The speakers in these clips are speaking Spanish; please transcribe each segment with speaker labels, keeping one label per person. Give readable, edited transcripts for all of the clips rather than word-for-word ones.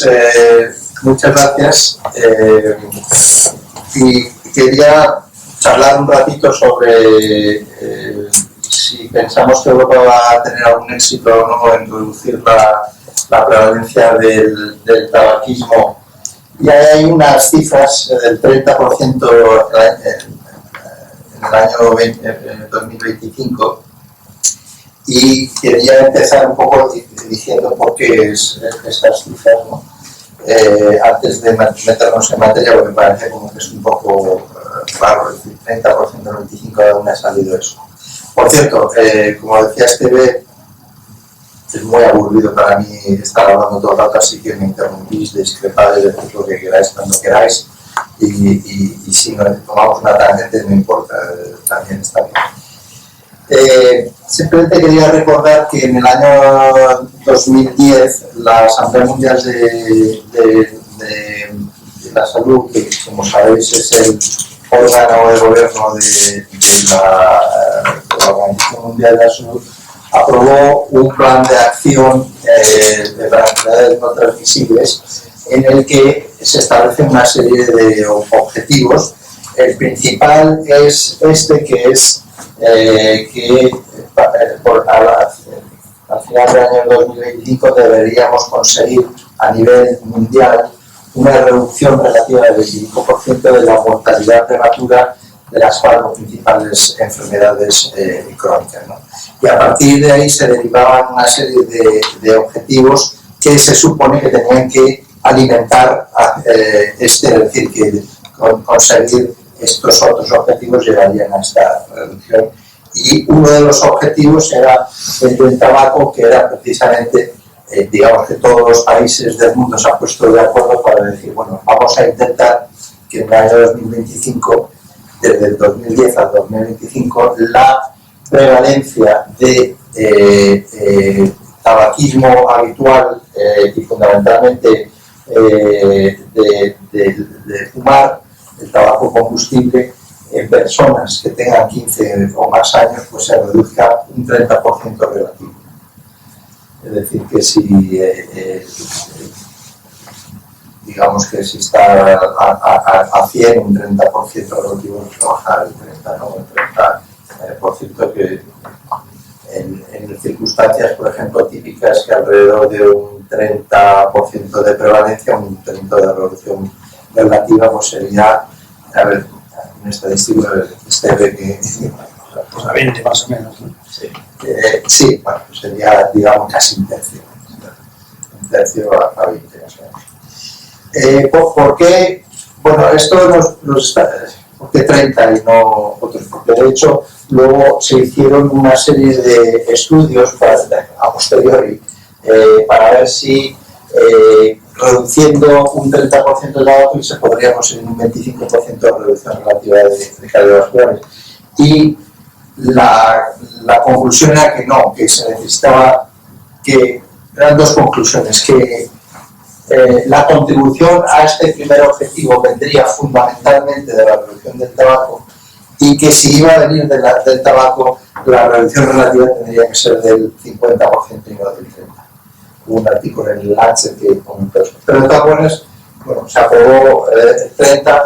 Speaker 1: Pues muchas gracias. Y quería charlar un ratito sobre si pensamos que Europa va a tener algún éxito o no en reducir la prevalencia del tabaquismo. Y hay unas cifras del 30% en el año 2025. Y quería empezar un poco diciendo por qué estas cifras, ¿no? Antes de meternos en materia, porque me parece como que es un poco raro, es decir, 30% del 25% de dónde ha salido eso. Por cierto, como decía Esteve, es muy aburrido para mí estar hablando todo el rato, así que me interrumpís, discrepáis, decís lo que queráis cuando queráis, y si no tomamos una tangente no importa, también está bien. Simplemente quería recordar que en el año 2010 la Asamblea Mundial de la Salud, que como sabéis es el órgano de gobierno de la Organización Mundial de la Salud, aprobó un plan de acción de las enfermedades no transmisibles en el que se establece una serie de objetivos. El principal es que es que al final del año 2025 deberíamos conseguir a nivel mundial una reducción relativa del 25% de la mortalidad prematura de las 4 principales enfermedades crónicas, ¿no? Y a partir de ahí se derivaban una serie de objetivos que se supone que tenían que alimentar es decir, que conseguir estos otros objetivos llegarían a esta reducción. Y uno de los objetivos era el del tabaco, que era precisamente, digamos que todos los países del mundo se han puesto de acuerdo para decir, bueno, vamos a intentar que en el año 2025, desde el 2010 al 2025, la prevalencia de tabaquismo habitual y fundamentalmente de fumar el tabaco combustible en personas que tengan 15 o más años, pues se reduzca un 30% relativo. Es decir, que si digamos que si está a 100, un 30% relativo, se baja al 30, ¿no? El 30% que en circunstancias, por ejemplo, típicas, que alrededor de un 30% de prevalencia, un 30% de reducción relativa, pues sería, a ver, un estadístico Esteve que
Speaker 2: pues a 20 más o menos, ¿no?
Speaker 1: Sí, sí, bueno, pues sería, digamos, casi un tercio a 20 más o menos. ¿Por qué? Bueno, esto nos está, ¿por qué 30 y no otros? Porque de hecho luego se hicieron una serie de estudios a posteriori para ver si reduciendo un 30% de tabaco y se podría conseguir un 25% de reducción relativa de cardiovasculares. Y la conclusión era que no, que se necesitaba, que eran dos conclusiones, que la contribución a este primer objetivo vendría fundamentalmente de la reducción del tabaco y que si iba a venir del tabaco, la reducción relativa tendría que ser del 50% y no del 30%. Hubo un artículo en el Lancet que comentó eso. Pero de todas maneras, bueno, se aprobó el 30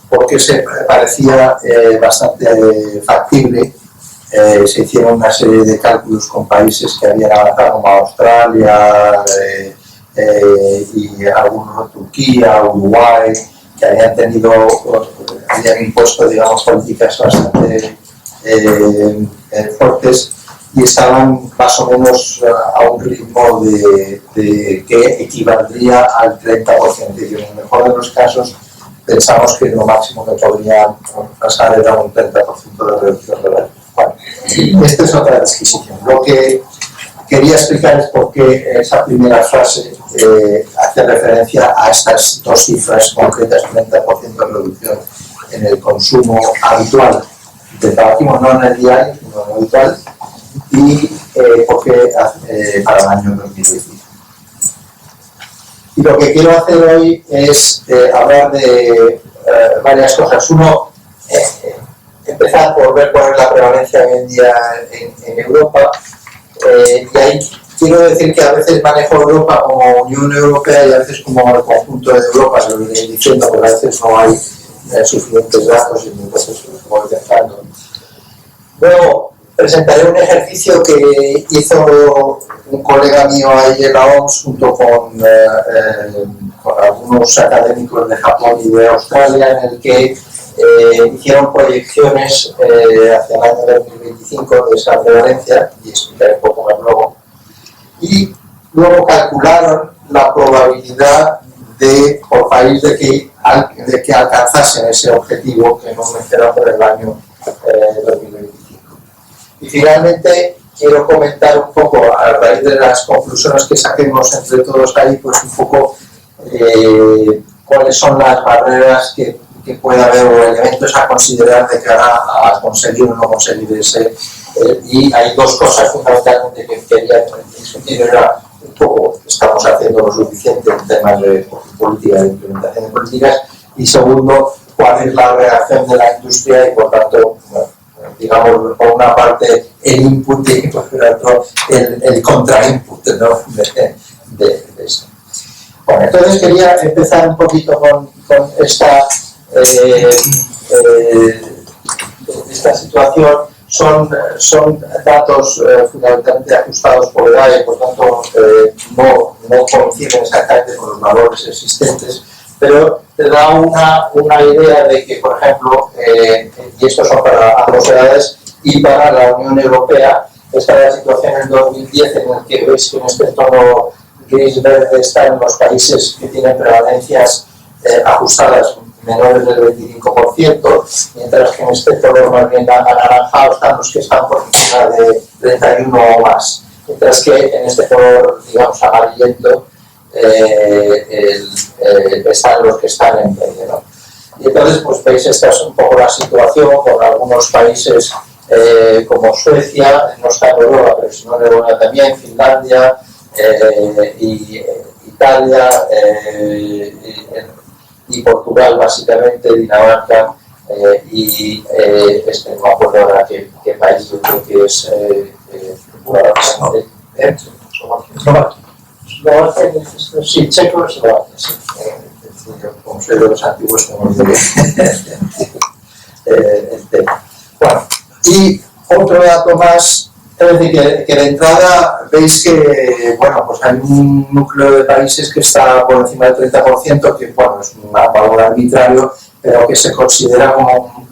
Speaker 1: porque se parecía bastante factible. Se hicieron una serie de cálculos con países que habían avanzado como Australia y algunos de Turquía, Uruguay, que habían impuesto, digamos, políticas bastante fuertes y estaban más o menos a un ritmo de que equivaldría al 30%, y en el mejor de los casos pensamos que lo máximo que podría pasar era un 30% de reducción relativa. Bueno, esta es otra disquisición. Lo que quería explicar es por qué esa primera frase hace referencia a estas dos cifras concretas, 30% de reducción en el consumo habitual de tabaquismo, no en el diario, sino en el habitual, y porque para el año 2025. Y lo que quiero hacer hoy es hablar de varias cosas. Uno, empezar por ver cuál es la prevalencia hoy en día en Europa, y ahí quiero decir que a veces manejo Europa como Unión Europea y a veces como el conjunto de Europa, se lo iré diciendo, porque a veces no hay suficientes datos y entonces los voy dejando. Luego, presentaré un ejercicio que hizo un colega mío ahí en la OMS junto con algunos académicos de Japón y de Australia, en el que hicieron proyecciones hacia el año 2025 de esa prevalencia, y explicaré un poco más luego, y luego calcularon la probabilidad por país de que alcanzasen ese objetivo que hemos mencionado por el año 2025. Y finalmente quiero comentar un poco, a raíz de las conclusiones que saquemos entre todos ahí, pues un poco cuáles son las barreras que pueda haber o elementos a considerar de cara a conseguir o no conseguir ese. Y hay dos cosas fundamentalmente que quería discutir. Era un poco, estamos haciendo lo suficiente en temas de política, de implementación de políticas, y segundo, cuál es la reacción de la industria y por tanto, digamos, por una parte el input y por otro el contrainput, ¿no? de esto. Bueno, entonces quería empezar un poquito con esta situación. Son datos fundamentalmente ajustados por edad y por tanto no coinciden exactamente con los valores existentes, pero te da una idea de que, por ejemplo, y estos son para ambas edades y para la Unión Europea, esta es la situación en 2010 en el que veis que en este tono gris-verde están los países que tienen prevalencias ajustadas menores del 25%, mientras que en este color más bien anaranjado están los que están por encima de 31 o más, mientras que en este color, digamos, amarillento están los que están en medio, ¿no? Y entonces, pues veis, esta es un poco la situación con algunos países como Suecia, no está Noruega, pero si no Noruega también, Finlandia, y Italia, y Portugal básicamente, Dinamarca, y no me acuerdo ahora qué país, yo creo que es Eslovaquia, sí, Checoslovaquia, sí, como soy de los antiguos como el tema. Bueno, y otro dato más, es decir, que de entrada veis que, bueno, pues hay un núcleo de países que está por encima del 30%, que, bueno, es un valor arbitrario, pero que se considera como,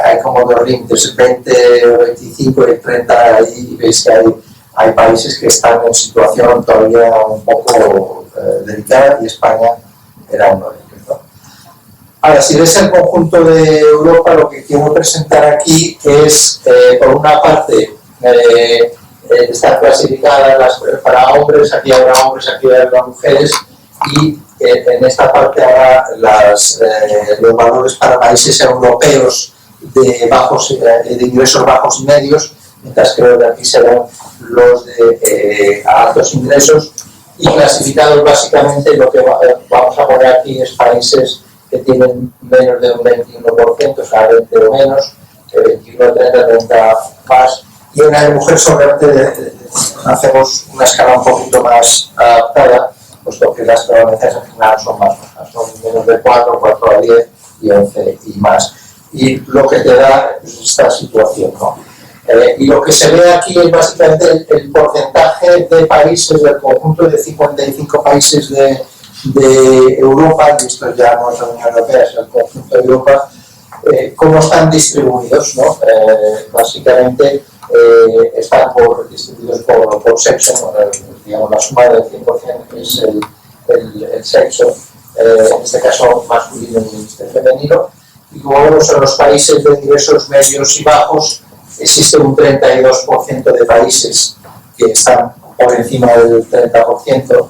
Speaker 1: hay como dos límites, 20, 25 y 30, y veis que hay países que están en situación todavía un poco delicada, y España era uno de ellos, ¿no? Ahora, si ves el conjunto de Europa, lo que quiero presentar aquí es, por una parte, están clasificadas para hombres, aquí habrá hombres, aquí habrá mujeres, y en esta parte habrá los valores para países europeos de ingresos bajos y medios, mientras que los de aquí serán los de altos ingresos, y clasificados básicamente, lo que vamos a poner aquí es países que tienen menos de un 21%, o sea, 20 o menos, 21, 30, 30 más. Y en la mujer solamente hacemos una escala un poquito más adaptada, puesto que las prevalencias al final son más bajas, son menos de 4, 4 a 10 y 11 y más. Y lo que te da es esta situación, ¿no? Y lo que se ve aquí es básicamente el porcentaje de países, del conjunto de 55 países de Europa, y esto ya no es la Unión Europea, es el conjunto de Europa, cómo están distribuidos, ¿no? Básicamente están distribuidos por sexo, digamos, la suma del 100% es el sexo, en este caso masculino y femenino, y como vemos en los países de ingresos medios y bajos, existe un 32% de países que están por encima del 30%,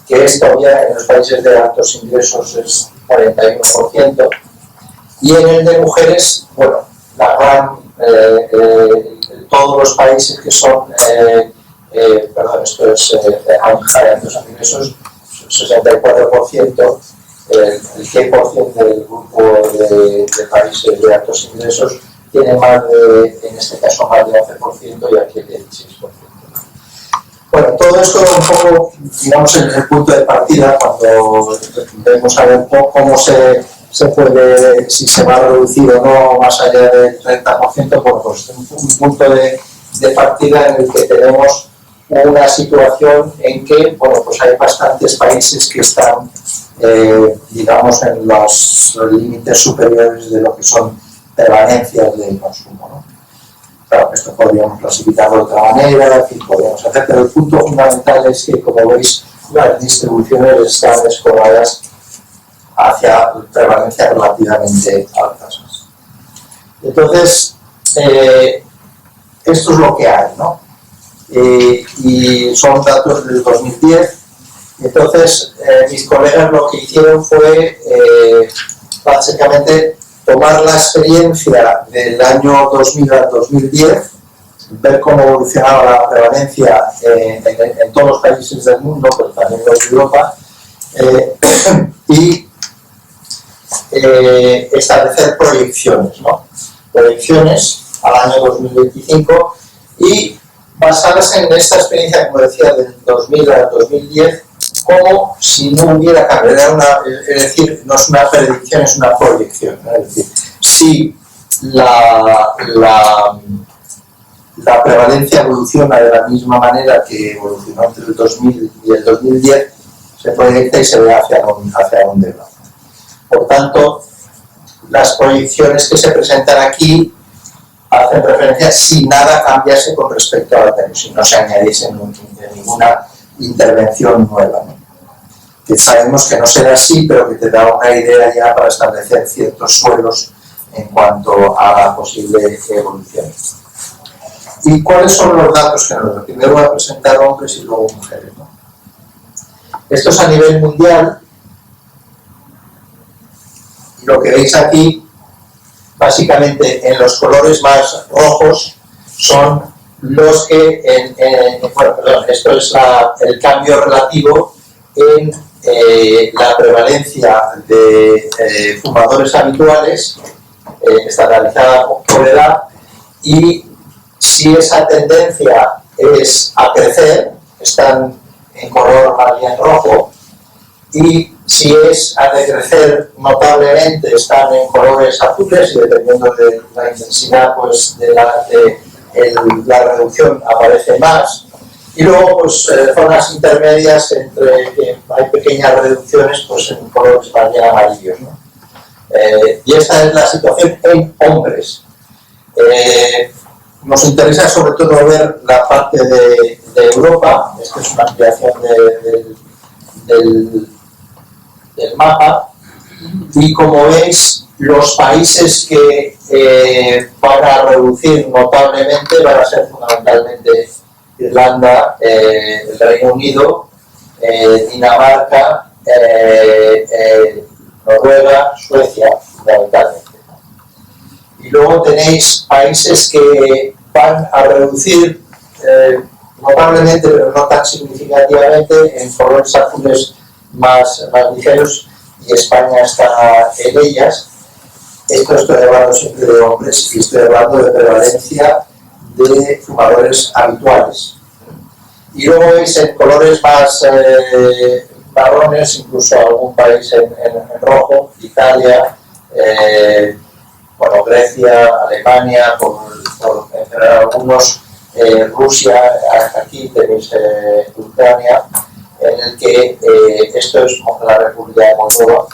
Speaker 1: que es todavía en los países de altos ingresos es 41%, y en el de mujeres, bueno, la gran, todos los países que son, perdón, esto es altos ingresos, 64%, el 100% del grupo de países de altos ingresos tiene más de, en este caso, más de 11% y aquí el 16%. Bueno, todo esto un poco, digamos, en el punto de partida, cuando vemos a ver cómo se puede, si se va a reducir o no más allá del 30%, bueno, pues un punto de partida en el que tenemos una situación en que, bueno, pues hay bastantes países que están, digamos, en los límites superiores de lo que son prevalencias del consumo, ¿no? Claro, esto podríamos clasificarlo de otra manera, en fin, podríamos hacer, pero el punto fundamental es que, como veis, las distribuciones están escoradas hacia prevalencias relativamente altas. Entonces, esto es lo que hay, ¿no? Y son datos del 2010. Entonces, mis colegas lo que hicieron fue, básicamente, tomar la experiencia del año 2000 al 2010, ver cómo evolucionaba la prevalencia en todos los países del mundo, pero también los de Europa, y establecer proyecciones, ¿no? Proyecciones al año 2025 y basadas en esta experiencia, como decía, del 2000 al 2010, como si no hubiera cambio. Es decir, no es una predicción, es una proyección, ¿no? Es decir, si la prevalencia evoluciona de la misma manera que evolucionó entre el 2000 y el 2010, se proyecta y se ve hacia dónde va. Por tanto, las proyecciones que se presentan aquí hacen referencia si nada cambiase con respecto a la anterior, si no se añadiese ninguna intervención nueva, ¿no? Que sabemos que no será así, pero que te da una idea ya para establecer ciertos suelos en cuanto a la posible evolución. ¿Y cuáles son los datos que nos dan? Primero voy a presentar hombres y luego mujeres, ¿no? Esto es a nivel mundial. Y lo que veis aquí, básicamente en los colores más rojos, son los que, bueno, perdón, esto es el cambio relativo en la prevalencia de fumadores habituales, estandarizada por edad, y si esa tendencia es a crecer, están en color más bien rojo, y si es a decrecer notablemente, están en colores azules, y dependiendo de la intensidad pues, de la reducción aparece más. Y luego, pues, zonas intermedias entre que hay pequeñas reducciones pues, en colores más bien amarillos, ¿no? Y esta es la situación en hombres. Nos interesa sobre todo ver la parte de Europa. Esta es una ampliación del mapa. Y como veis, los países que van a reducir notablemente van a ser fundamentalmente Irlanda, el Reino Unido, Dinamarca, Noruega, Suecia, fundamentalmente. Y luego tenéis países que van a reducir notablemente, pero no tan significativamente, en colores azules más ligeros, y España está en ellas. Esto estoy hablando siempre de hombres y estoy hablando de prevalencia de fumadores habituales. Y luego veis en colores más marrones, incluso algún país en rojo, Italia, bueno, Grecia, Alemania, por mencionar algunos, Rusia, aquí tenéis Ucrania, en el que esto es la República de Moldova,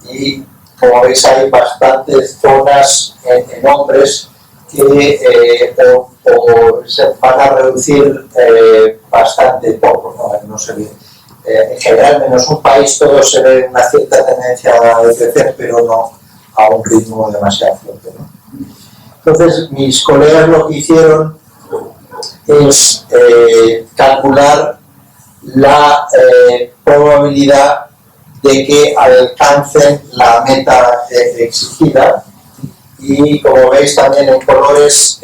Speaker 1: y como veis hay bastantes zonas en hombres que se van a reducir bastante poco, no se ve. En general, menos un país, todo se ve una cierta tendencia a decrecer, pero no a un ritmo demasiado fuerte, ¿no? Entonces, mis colegas lo que hicieron es calcular la probabilidad de que alcancen la meta exigida, y como veis también en colores,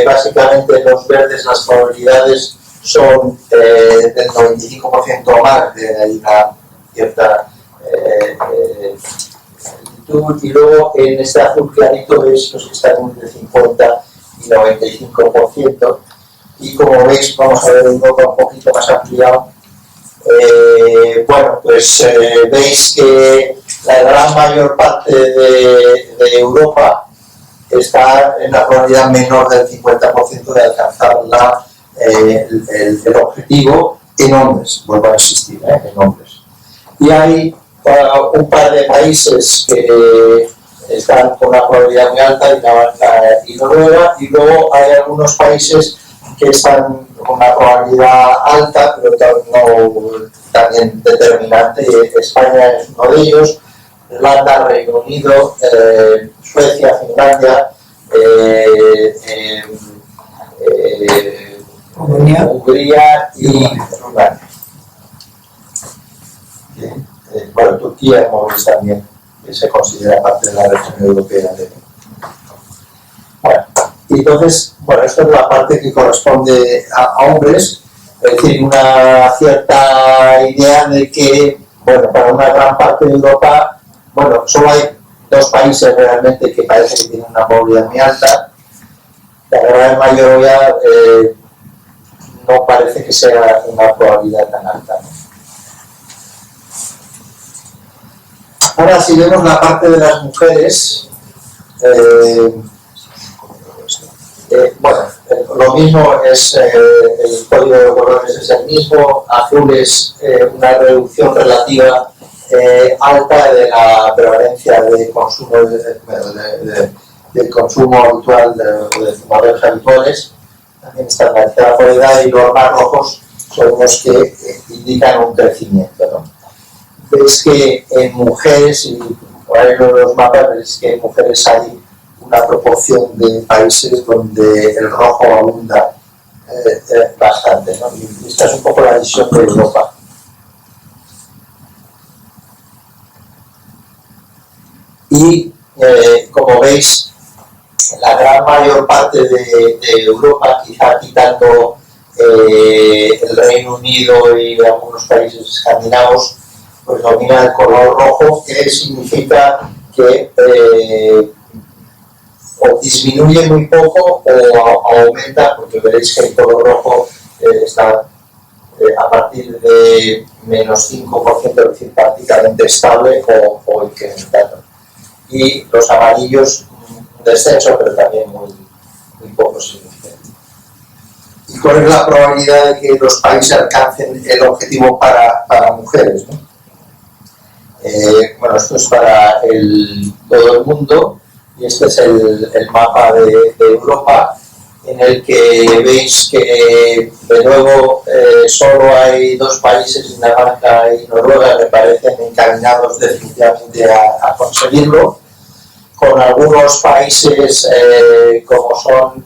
Speaker 1: básicamente en los verdes las probabilidades son del 95% o más, de ahí una cierta y luego en este azul clarito veis los que están entre 50 y 95%, y como veis, vamos a ver un mapa un poquito más ampliado. Bueno, pues veis que la gran mayor parte de Europa está en la probabilidad menor del 50% de alcanzar el objetivo en hombres, vuelvo a insistir, en hombres. Y hay un par de países que están con una probabilidad muy alta, Dinamarca y Noruega, y luego hay algunos países que están con una probabilidad alta, pero no también determinante. España es uno de ellos, Irlanda, Reino Unido, Suecia, Finlandia, Hungría y Rumania. Bueno, Turquía, como veis, también se considera parte de la región europea. Bueno, entonces, bueno, esto es la parte que corresponde a hombres, es decir, una cierta idea de que, bueno, para una gran parte de Europa, bueno, solo hay dos países realmente que parece que tienen una probabilidad muy alta. La gran mayoría no parece que sea una probabilidad tan alta, ¿no? Ahora, si vemos la parte de las mujeres, bueno, lo mismo es, el código de colores es el mismo, azul es una reducción relativa alta de la prevalencia de consumo del consumo habitual de fumadores habituales, también estandarizada por edad, y los más rojos son los que indican un crecimiento, ¿no? Veis que en mujeres, y por ahí los mapas, veis que en mujeres hay una proporción de países donde el rojo abunda bastante, ¿no? Y esta es un poco la visión de Europa. Y como veis, la gran mayor parte de Europa, quizá quitando el Reino Unido y algunos países escandinavos, pues domina el color rojo, que significa que o disminuye muy poco o aumenta, porque veréis que el color rojo está a partir de menos 5%, es decir, prácticamente estable o incrementando. Y los amarillos, un descenso, pero también muy poco significativo. ¿Y cuál es la probabilidad de que los países alcancen el objetivo para mujeres, ¿no? Bueno, esto es para todo el mundo, y este es el mapa de Europa, en el que veis que de nuevo solo hay dos países, Dinamarca y Noruega, que parecen encaminados definitivamente a conseguirlo, con algunos países como son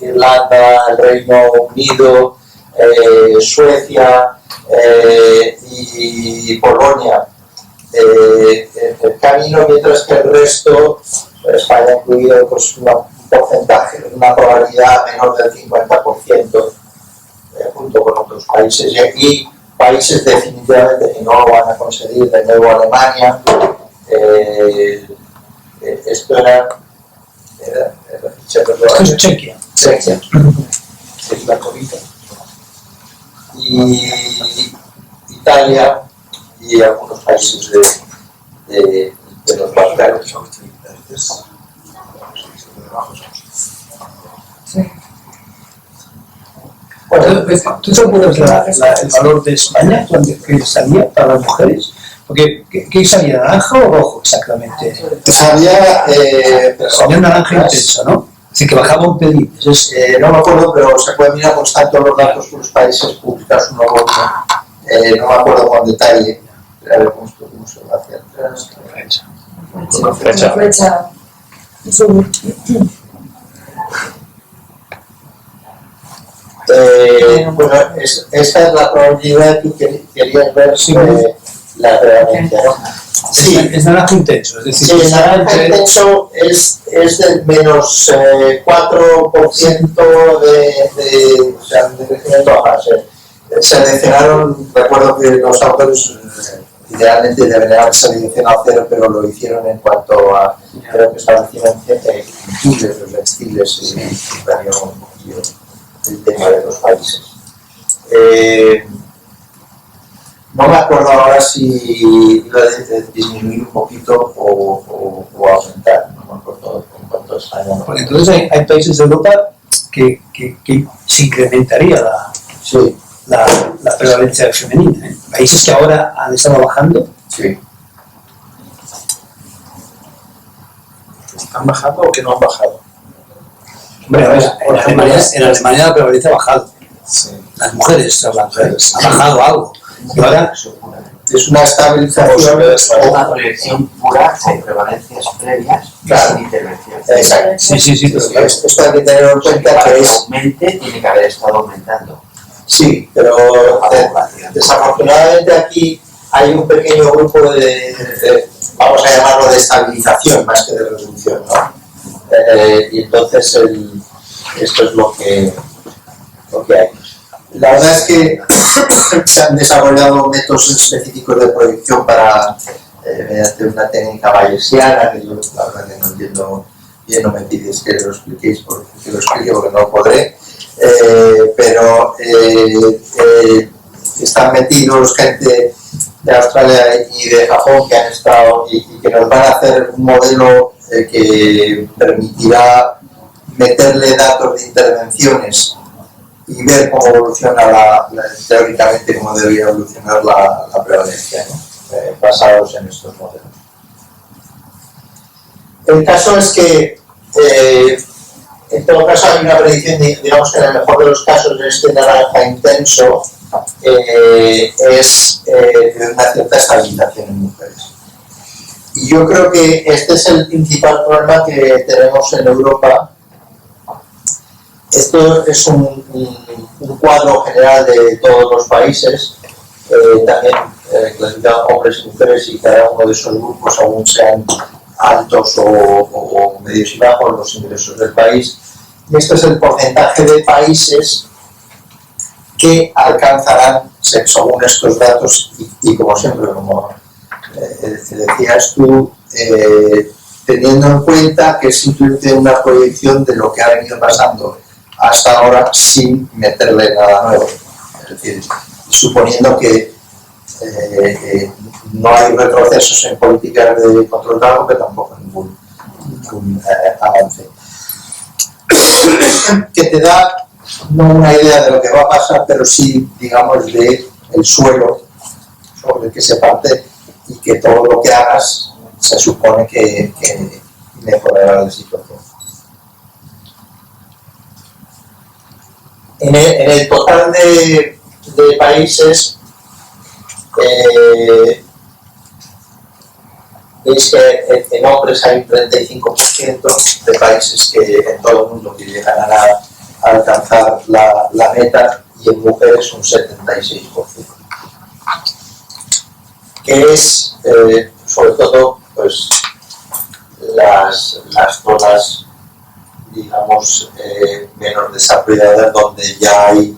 Speaker 1: Irlanda, el Reino Unido, Suecia y Polonia, el camino, mientras que el resto, España incluido, pues un porcentaje, una probabilidad menor del 50%, junto con otros países, y países definitivamente que no lo van a conseguir, de nuevo Alemania, esto era
Speaker 2: Chequia.
Speaker 1: Chequia, es la covita, y Italia y algunos países de los Balcanes.
Speaker 2: Bueno, ¿tú te acuerdas el valor de España que salía para las mujeres? Porque, ¿qué salía? ¿Naranja o rojo exactamente?
Speaker 1: Salía
Speaker 2: naranja intenso, ¿no? Es decir, que bajaba un pelín.
Speaker 1: No me acuerdo, pero se puede mirar por tanto los datos que los países publicados uno por uno. No me acuerdo con detalle. A ver cómo se va hacia atrás.
Speaker 3: Flecha.
Speaker 1: Bueno, esta es la probabilidad que querías ver sobre la prevalencia, ¿no?
Speaker 2: Sí, es naranja intenso. Es decir,
Speaker 1: sí, el naranja intenso es del menos 4% o sea, de crecimiento a base. Seleccionaron, recuerdo que los autores idealmente deberían haber seleccionado 0, pero lo hicieron en cuanto a, creo que establecieron inquietudes, los textiles y un poquillo el tema de los países. No me acuerdo ahora si iba a disminuir un poquito o aumentar, no me acuerdo en cuanto a España.
Speaker 2: Porque entonces hay países de Europa que se incrementaría
Speaker 1: Sí.
Speaker 2: la prevalencia femenina. Países que ahora han estado bajando.
Speaker 1: Sí.
Speaker 3: ¿Han bajado o que no han bajado?
Speaker 2: Bueno, en Alemania la prevalencia ha bajado.
Speaker 3: Sí.
Speaker 2: Las mujeres, ha bajado algo. Y ahora
Speaker 1: Es una estabilización
Speaker 4: Una proyección pura con prevalencias previas
Speaker 1: Claro.
Speaker 4: sin intervención.
Speaker 1: Exacto.
Speaker 2: sí, pero claro.
Speaker 1: Esto hay que tener en cuenta
Speaker 4: Para
Speaker 1: que
Speaker 4: que
Speaker 1: es,
Speaker 4: aumente tiene que haber estado aumentando.
Speaker 1: sí, pero desafortunadamente aquí hay un pequeño grupo vamos a llamarlo de estabilización más que de reducción, ¿no? Y entonces esto es lo que hay. La verdad es que se han desarrollado métodos específicos de proyección para mediante una técnica bayesiana, que yo la verdad que no entiendo bien, no me pides que lo expliquéis porque lo explique porque no podré, pero están metidos gente de Australia y de Japón que han estado y que nos van a hacer un modelo que permitirá meterle datos de intervenciones y ver cómo evoluciona teóricamente cómo debería evolucionar la prevalencia, ¿no? Basados en estos modelos. El caso es que en todo caso hay una predicción, digamos que en el mejor de los casos este naranja intenso es de una cierta estabilización en mujeres. Y yo creo que este es el principal problema que tenemos en Europa. Esto es un cuadro general de todos los países, también clasificado hombres y mujeres, y cada uno de esos grupos, aún sean altos o medios y bajos, los ingresos del país. Y este es el porcentaje de países que alcanzarán, según estos datos, y como siempre, como decías tú, teniendo en cuenta que es simplemente una proyección de lo que ha venido pasando hasta ahora sin meterle nada nuevo. Es decir, suponiendo que no hay retrocesos en políticas de control de agua, que tampoco ningún avance. Que te da no una idea de lo que va a pasar, pero sí, digamos, de el suelo sobre el que se parte y que todo lo que hagas se supone que mejorará la situación. En el total de países, veis que en hombres hay un 35% de países que en todo el mundo que llegarán a alcanzar la meta, y en mujeres un 76%. Que es, sobre todo, pues, las zonas, digamos, menos desarrolladas, donde ya hay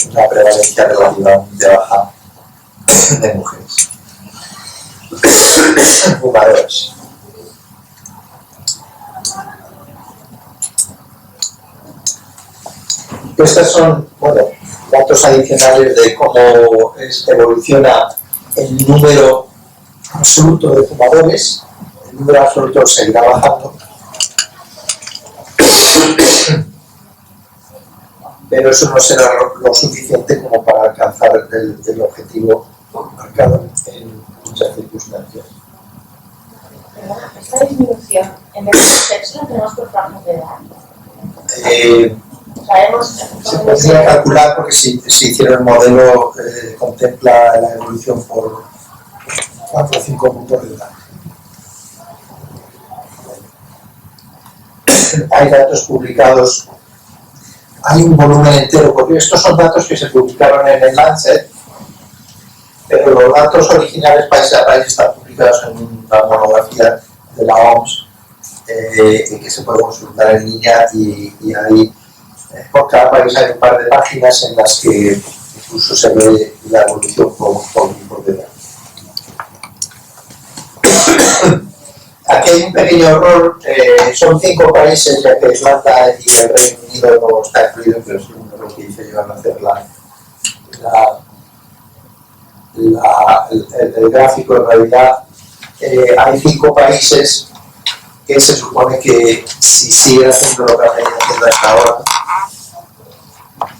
Speaker 1: una prevalencia relativamente baja de mujeres fumadoras. Estos son, bueno, datos adicionales de cómo evoluciona el número absoluto de fumadores. El número absoluto seguirá bajando, pero eso no será lo suficiente como para alcanzar el objetivo marcado en muchas circunstancias.
Speaker 5: Esta disminución, en vez de sexo, la tenemos por franjas de edad.
Speaker 1: Se podría calcular, porque si hiciera el modelo, contempla la evolución por 4 o 5 puntos de edad. Hay datos publicados, hay un volumen entero, porque estos son datos que se publicaron en el Lancet, pero los datos originales país a país están publicados en una monografía de la OMS, que se puede consultar en línea, y hay, por cada país hay un par de páginas en las que incluso se ve la evolución por edad. Aquí hay un pequeño error, son 5 países, ya que Irlanda y el Reino Unido no está incluido, pero es un error que dice que van a hacer el gráfico. En realidad hay 5 países que se supone que si siguen haciendo lo que han venido haciendo hasta ahora,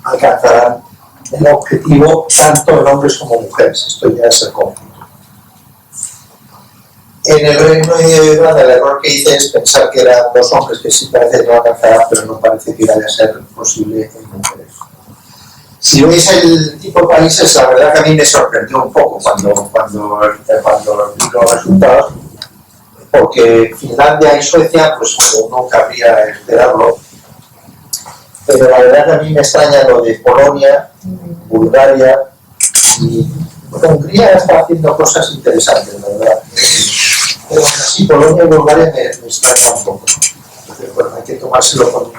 Speaker 1: alcanzarán el objetivo tanto en hombres como mujeres. Esto ya es el cómputo. En el Reino Unido de Irlanda, el error que hice es pensar que eran 2 hombres que sí parece que no alcanzarán, pero no parece que vaya a ser posible en mujeres. Si veis el tipo de países, la verdad que a mí me sorprendió un poco cuando vi los resultados, porque Finlandia y Suecia, pues bueno, uno cabría esperarlo, pero la verdad que a mí me extraña lo de Polonia, Bulgaria y Hungría está haciendo cosas interesantes, la verdad. Pero aún así Polonia y Bulgaria me extraña un poco. Entonces, bueno, hay que tomárselo con un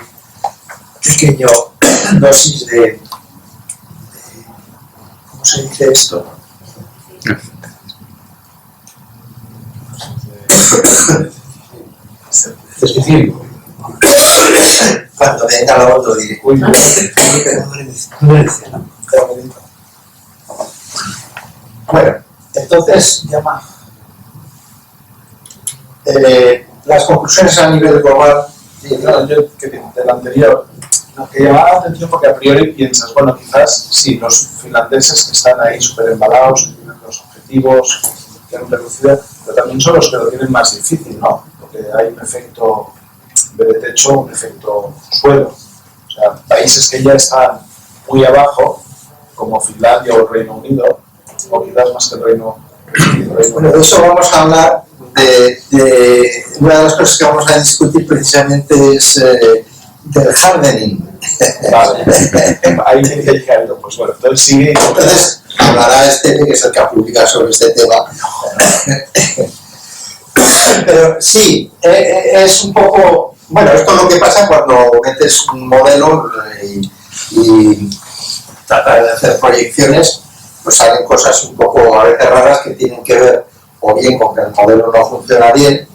Speaker 1: pequeño dosis de ¿cómo se dice esto? Es decir, cuando venga la otra diré, uy, bueno, entonces llama. Las conclusiones a nivel global.
Speaker 3: Sí, claro, yo del anterior, lo que llamaba la atención porque a priori piensas, bueno, quizás sí, los finlandeses que están ahí súper embalados, que tienen los objetivos, que han reducido, pero también son los que lo tienen más difícil, ¿no? Porque hay un efecto de techo, un efecto suelo. O sea, países que ya están muy abajo, como Finlandia o el Reino Unido, o quizás más que el Reino Unido.
Speaker 1: Bueno, de eso vamos a hablar. De una de las cosas que vamos a discutir precisamente es del hardening.
Speaker 3: Vale, ahí tiene que llegar. Pues bueno, entonces sigue.
Speaker 1: Entonces hablará Esteve, que es el que ha publicado sobre este tema. Pero sí, es un poco. Bueno, esto es lo que pasa cuando metes un modelo y tratas de hacer proyecciones, pues salen cosas un poco a veces raras que tienen que ver o bien con que el modelo no funciona bien,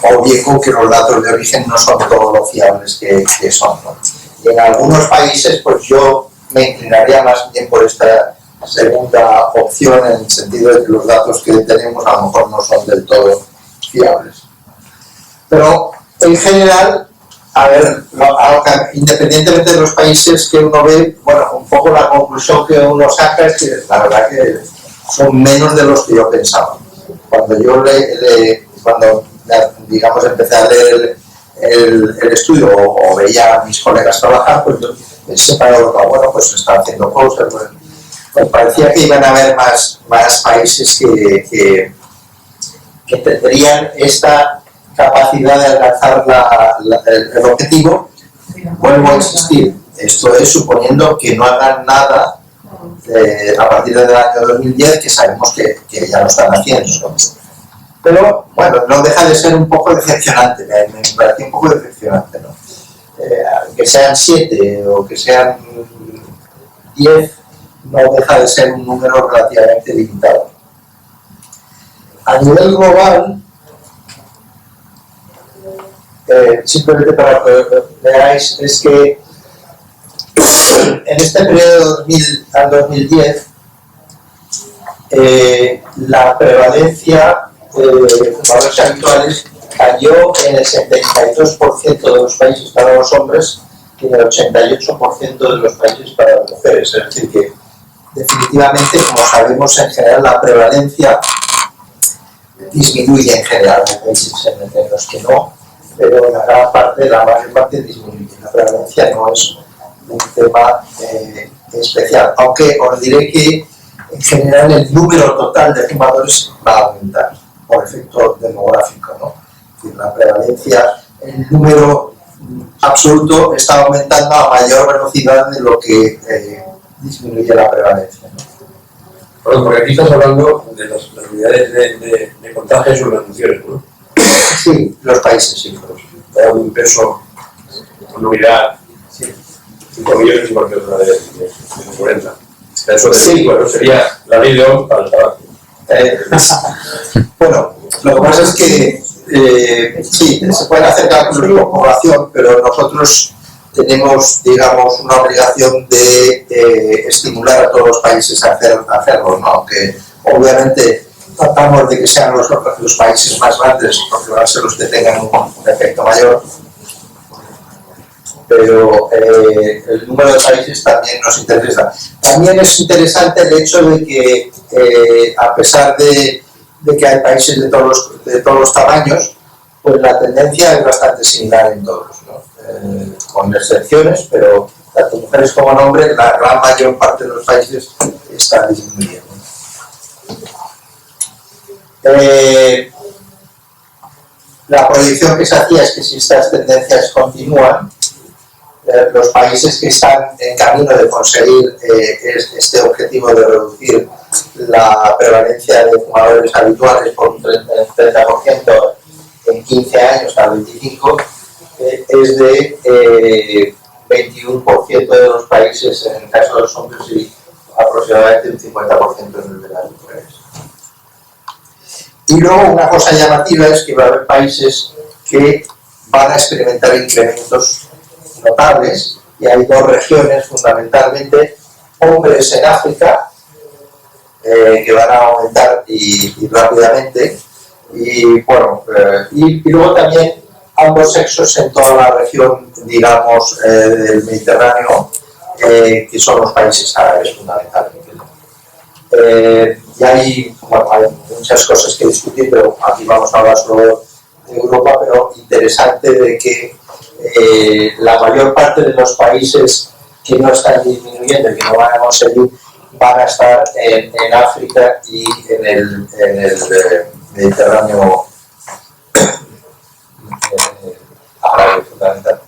Speaker 1: o bien con que los datos de origen no son todo lo fiables que son, ¿no? Y en algunos países, pues yo me inclinaría más bien por esta segunda opción, en el sentido de que los datos que tenemos a lo mejor no son del todo fiables. Pero en general, a ver, independientemente de los países que uno ve, bueno, un poco la conclusión que uno saca es que la verdad que son menos de los que yo pensaba. Cuando yo digamos empecé a leer el estudio o veía a mis colegas trabajar, pues yo pensé para bueno, pues está haciendo cosas, pues parecía que iban a haber más países que tendrían esta capacidad de alcanzar el objetivo. Vuelvo a insistir, esto es suponiendo que no hagan nada a partir del año 2010, que sabemos que ya lo están haciendo, ¿no? Pero bueno, no deja de ser un poco decepcionante, me parece un poco decepcionante, ¿no? Que sean 7 o que sean 10, no deja de ser un número relativamente limitado. A nivel global, simplemente para que veáis, es que en este periodo de 2000 al 2010, la prevalencia de fumadores habituales cayó en el 72% de los países para los hombres y en el 88% de los países para las mujeres. Es decir, que definitivamente, como sabemos, en general la prevalencia disminuye en general. Hay países en los que no, pero la gran parte, la mayor parte disminuye. La prevalencia no es un tema especial, aunque os diré que en general el número total de fumadores va a aumentar por efecto demográfico, ¿no? Es decir, la prevalencia, el número absoluto está aumentando a mayor velocidad de lo que disminuye la prevalencia, ¿no?
Speaker 6: Bueno, porque aquí estás hablando de las unidades de contagios o las funciones, ¿no?
Speaker 1: Sí, los países, sí.
Speaker 6: Da un peso, una unidad,
Speaker 1: Sí.
Speaker 6: 5 millones igual que otra de 40. Eso de
Speaker 1: Sí.
Speaker 6: bueno, sería la ley de Ohm para el tabaco.
Speaker 1: Bueno, lo que pasa es que sí, se pueden hacer cálculos por población, pero nosotros tenemos, digamos, una obligación de estimular a todos los países a hacerlo, ¿no? Aunque obviamente tratamos de que sean los países más grandes, porque van a ser los que tengan un efecto mayor, pero el número de países también nos interesa. También es interesante el hecho de que, a pesar de que hay países de todos los tamaños, pues la tendencia es bastante similar en todos, ¿no? Con excepciones, pero tanto mujeres como hombres, la gran mayor parte de los países están disminuyendo. La proyección que se hacía es que si estas tendencias continúan, los países que están en camino de conseguir este objetivo de reducir la prevalencia de fumadores habituales por un 30% en 15 años a 25, es de 21% de los países en el caso de los hombres y aproximadamente un 50% en el de las mujeres. Y luego una cosa llamativa es que va a haber países que van a experimentar incrementos notables, y hay dos regiones fundamentalmente: hombres en África, que van a aumentar y rápidamente, y bueno, y luego también ambos sexos en toda la región, digamos, del Mediterráneo, que son los países árabes fundamentalmente. Y hay muchas cosas que discutir, pero aquí vamos a hablar solo de Europa, pero interesante de que la mayor parte de los países que no están disminuyendo y que no van a conseguir van a estar en África y en el Mediterráneo árabe fundamentalmente.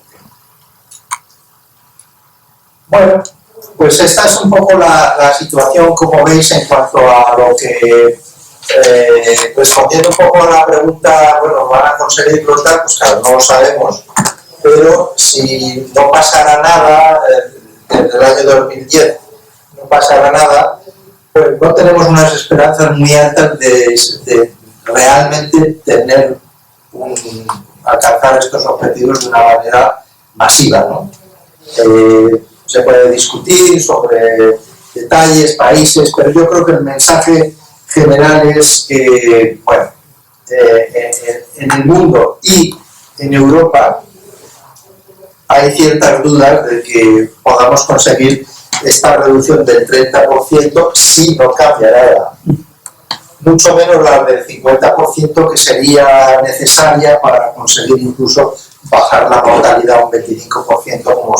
Speaker 1: Bueno, pues esta es un poco la situación, como veis, en cuanto a lo que, respondiendo un poco a la pregunta, bueno, ¿van a conseguirlo tal? Pues claro, no lo sabemos, pero si no pasara nada, desde el año 2010 no pasara nada, pues no tenemos unas esperanzas muy altas de realmente alcanzar estos objetivos de una manera masiva, ¿no? Se puede discutir sobre detalles, países, pero yo creo que el mensaje general es que, bueno, en el mundo y en Europa hay ciertas dudas de que podamos conseguir esta reducción del 30% si no cambia nada. Mucho menos la del 50% que sería necesaria para conseguir incluso bajar la mortalidad a un 25%, como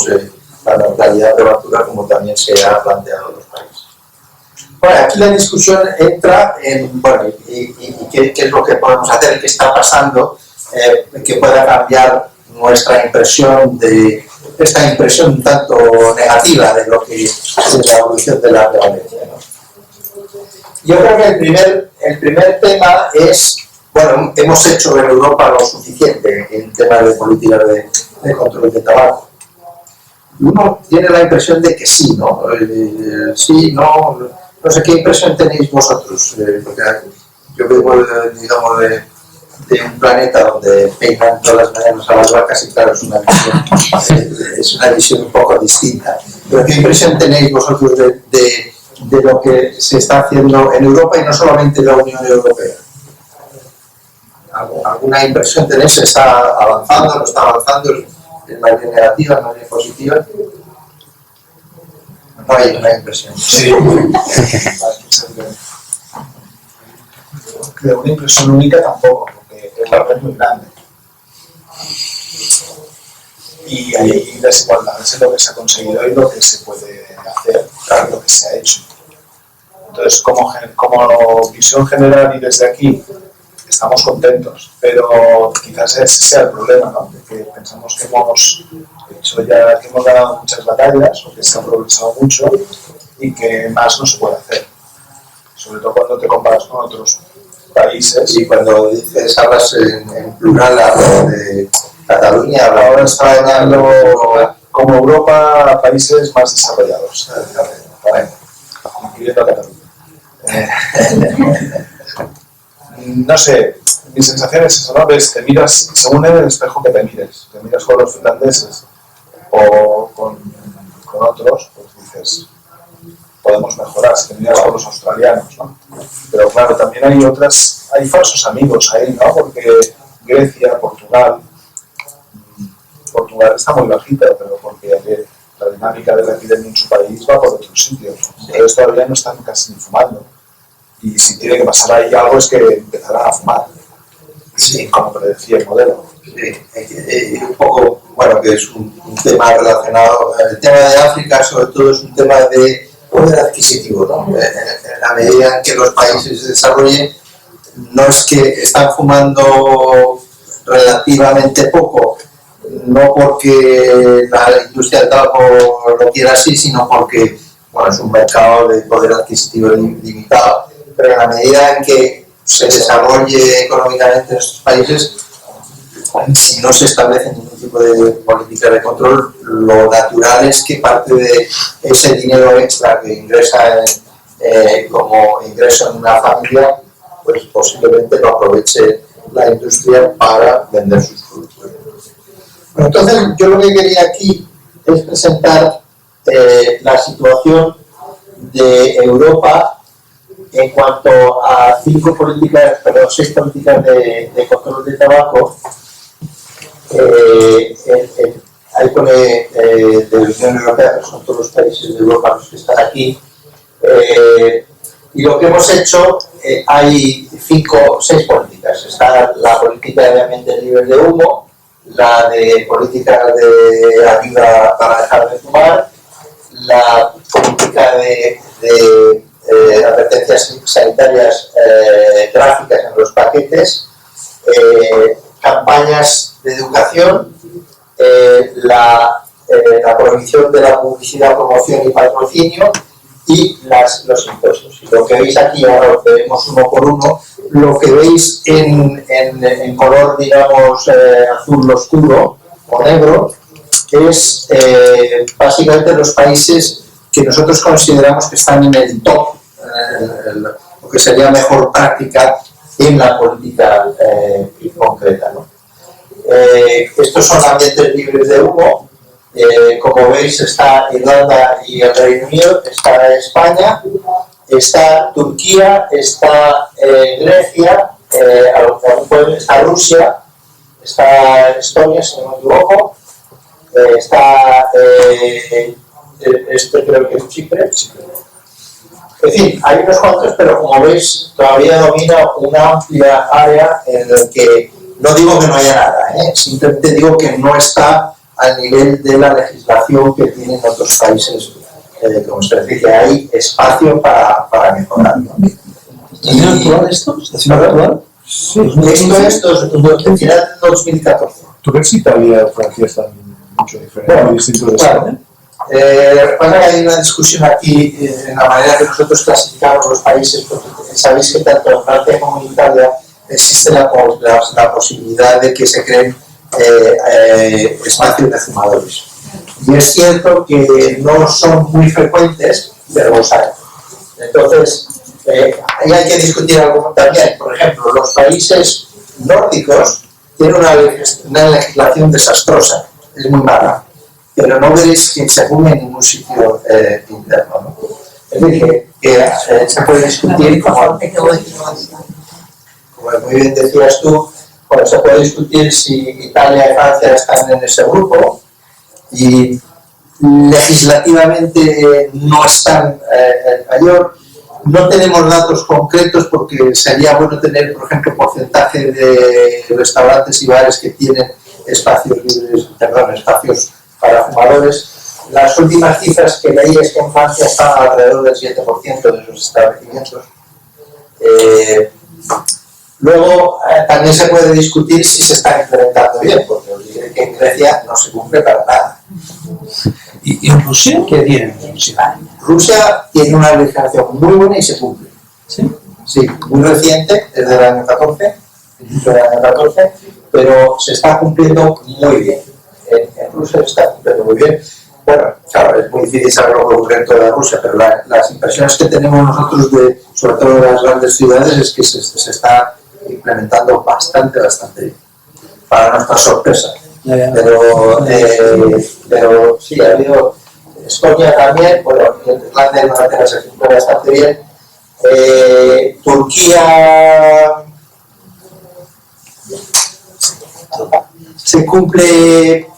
Speaker 1: la mortalidad prematura, como también se ha planteado en los países. Bueno, aquí la discusión entra en, bueno, y qué es lo que podemos hacer, qué está pasando, que pueda cambiar nuestra impresión esta impresión un tanto negativa de lo que es la evolución de la prevalencia, ¿no? Yo creo que el primer tema es, bueno, hemos hecho en Europa lo suficiente en temas de políticas de control de tabaco. Uno tiene la impresión de que sí, ¿no? Sí, no sé qué impresión tenéis vosotros, porque yo vengo, digamos, de un planeta donde peinan todas las mañanas a las vacas y claro, es una visión un poco distinta. Pero ¿qué impresión tenéis vosotros de lo que se está haciendo en Europa y no solamente en la Unión Europea? ¿Alguna impresión tenéis? ¿Se está avanzando? ¿No está avanzando? ¿Es más bien negativa? ¿Más bien positiva? No hay una impresión.
Speaker 3: Sí. De una impresión única tampoco, porque el valor es muy grande. Y hay desigualdades en lo que se ha conseguido y lo que se puede hacer, claro, lo que se ha hecho. Entonces, como visión general y desde aquí, estamos contentos, pero quizás ese sea el problema, ¿no? De que pensamos que hemos hecho ya, que hemos ganado muchas batallas o que se ha progresado mucho y que más no se puede hacer. Sobre todo cuando te comparas con otros países.
Speaker 1: Y cuando dices, hablas en plural, hablo de Cataluña, hablo
Speaker 3: ahora España, como Europa, países más desarrollados, incluyendo a Cataluña. No sé, mi sensación es eso, ¿no? Ves, te miras, según el espejo que te miras con los finlandeses, o con otros, pues dices, podemos mejorar, si te miras con los australianos, ¿no? Pero claro, también hay falsos amigos ahí, ¿no? Porque Grecia, Portugal está muy bajita, pero porque la dinámica de la epidemia en su país va por otros sitios. Entonces todavía no están casi ni fumando. Y si tiene que pasar ahí algo es que empezarán a fumar. Sí, como predecía el modelo.
Speaker 1: Un poco, bueno, que es un tema relacionado, el tema de África sobre todo es un tema de poder adquisitivo, ¿no? En la medida en que los países se desarrollen, no es que están fumando relativamente poco, no porque la industria del tabaco lo quiera así, sino porque, bueno, es un mercado de poder adquisitivo limitado, pero en la medida en que se desarrolle económicamente en estos países, si no se establece ningún tipo de política de control, lo natural es que parte de ese dinero extra que ingresa como ingreso en una familia, pues posiblemente lo aproveche la industria para vender sus productos. Bueno, entonces, yo lo que quería aquí es presentar la situación de Europa en cuanto a 6 políticas de control de tabaco. Ahí pone de la Unión Europea, que son todos los países de Europa los que están aquí. Y lo que hemos hecho, hay 6 políticas. Está la política de ambiente libre de humo, la de política de ayuda para dejar de fumar, la política de advertencias sanitarias gráficas en los paquetes, campañas de educación, la prohibición de la publicidad, promoción y patrocinio y los impuestos. Y lo que veis aquí, ahora lo veremos uno por uno, lo que veis en color, digamos, azul oscuro o negro, es básicamente los países que nosotros consideramos que están en el top, lo que sería mejor práctica en la política concreta, ¿no? Estos son ambientes libres de humo. Como veis, está Irlanda y el Reino Unido, está España, está Turquía, está Grecia, está Rusia, está Estonia, si no me equivoco, está creo que es Chipre. En fin, hay unos cuantos, pero como veis, todavía domina una amplia área en la que no digo que no haya nada, simplemente digo que no está al nivel de la legislación que tienen otros países, como se dice, que hay espacio para mejorar, ¿no?
Speaker 2: ¿Estación actual esto? ¿Estación actual? Sí.
Speaker 1: Esto es final de 2014.
Speaker 3: ¿Tú crees que Italia y Francia están mucho diferentes, muy distintos de España?
Speaker 1: Recuerda que hay una discusión aquí en la manera que nosotros clasificamos los países, porque sabéis que tanto en Francia como en Italia existe la posibilidad de que se creen espacios de fumadores. Y es cierto que no son muy frecuentes, pero los hay. Entonces, ahí hay que discutir algo también. Por ejemplo, los países nórdicos tienen una legislación desastrosa, es muy mala, pero no veréis que se fume en ningún sitio interno, ¿no? Es decir, que se puede discutir como muy bien decías tú, bueno, se puede discutir si Italia y Francia están en ese grupo y legislativamente no están mayor. No tenemos datos concretos porque sería bueno tener, por ejemplo, porcentaje de restaurantes y bares que tienen espacios para fumadores. Las últimas cifras que leí es que en Francia están alrededor del 7% de esos establecimientos. Luego, también se puede discutir si se está implementando bien, porque os diré que en Grecia no se cumple para nada.
Speaker 2: ¿Y en Rusia qué tiene?
Speaker 1: Rusia tiene una legislación muy buena y se cumple.
Speaker 2: ¿Sí?
Speaker 1: Sí, muy reciente, desde el año 14, pero se está cumpliendo muy bien. En Rusia se está cumpliendo muy bien. Bueno, claro, es muy difícil saber lo que ocurre en toda Rusia, pero las impresiones que tenemos nosotros, sobre todo de las grandes ciudades, es que se está implementando bastante bien, para nuestra sorpresa. pero sí, ha habido Estonia también, bueno, Irlanda y Inglaterra se cumple bastante bien. Turquía se cumple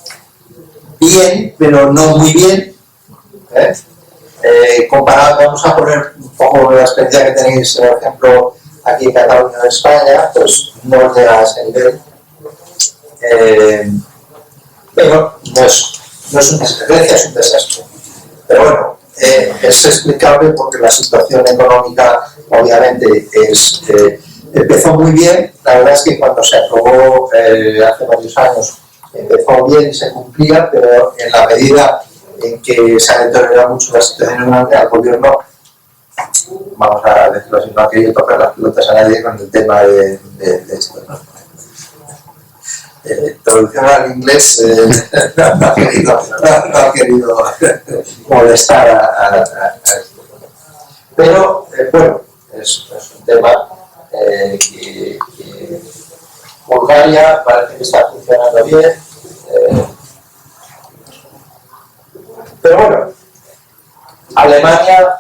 Speaker 1: bien, pero no muy bien. Comparado, vamos a poner un poco la experiencia que tenéis, por ejemplo, aquí en Cataluña, en España, pues no llega a ese nivel. Pero no es una experiencia, es un desastre. Pero bueno, es explicable porque la situación económica, obviamente, empezó muy bien. La verdad es que cuando se aprobó hace varios años, empezó bien y se cumplía, pero en la medida en que se ha deteriorado mucho la situación económica, el gobierno, vamos a decirlo así, no ha querido tocar las pelotas a nadie con el tema de esto, ¿no? Traducción al inglés, no ha querido molestar a esto. Pero, bueno, es un tema que Bulgaria parece que está funcionando bien. Pero bueno, Alemania,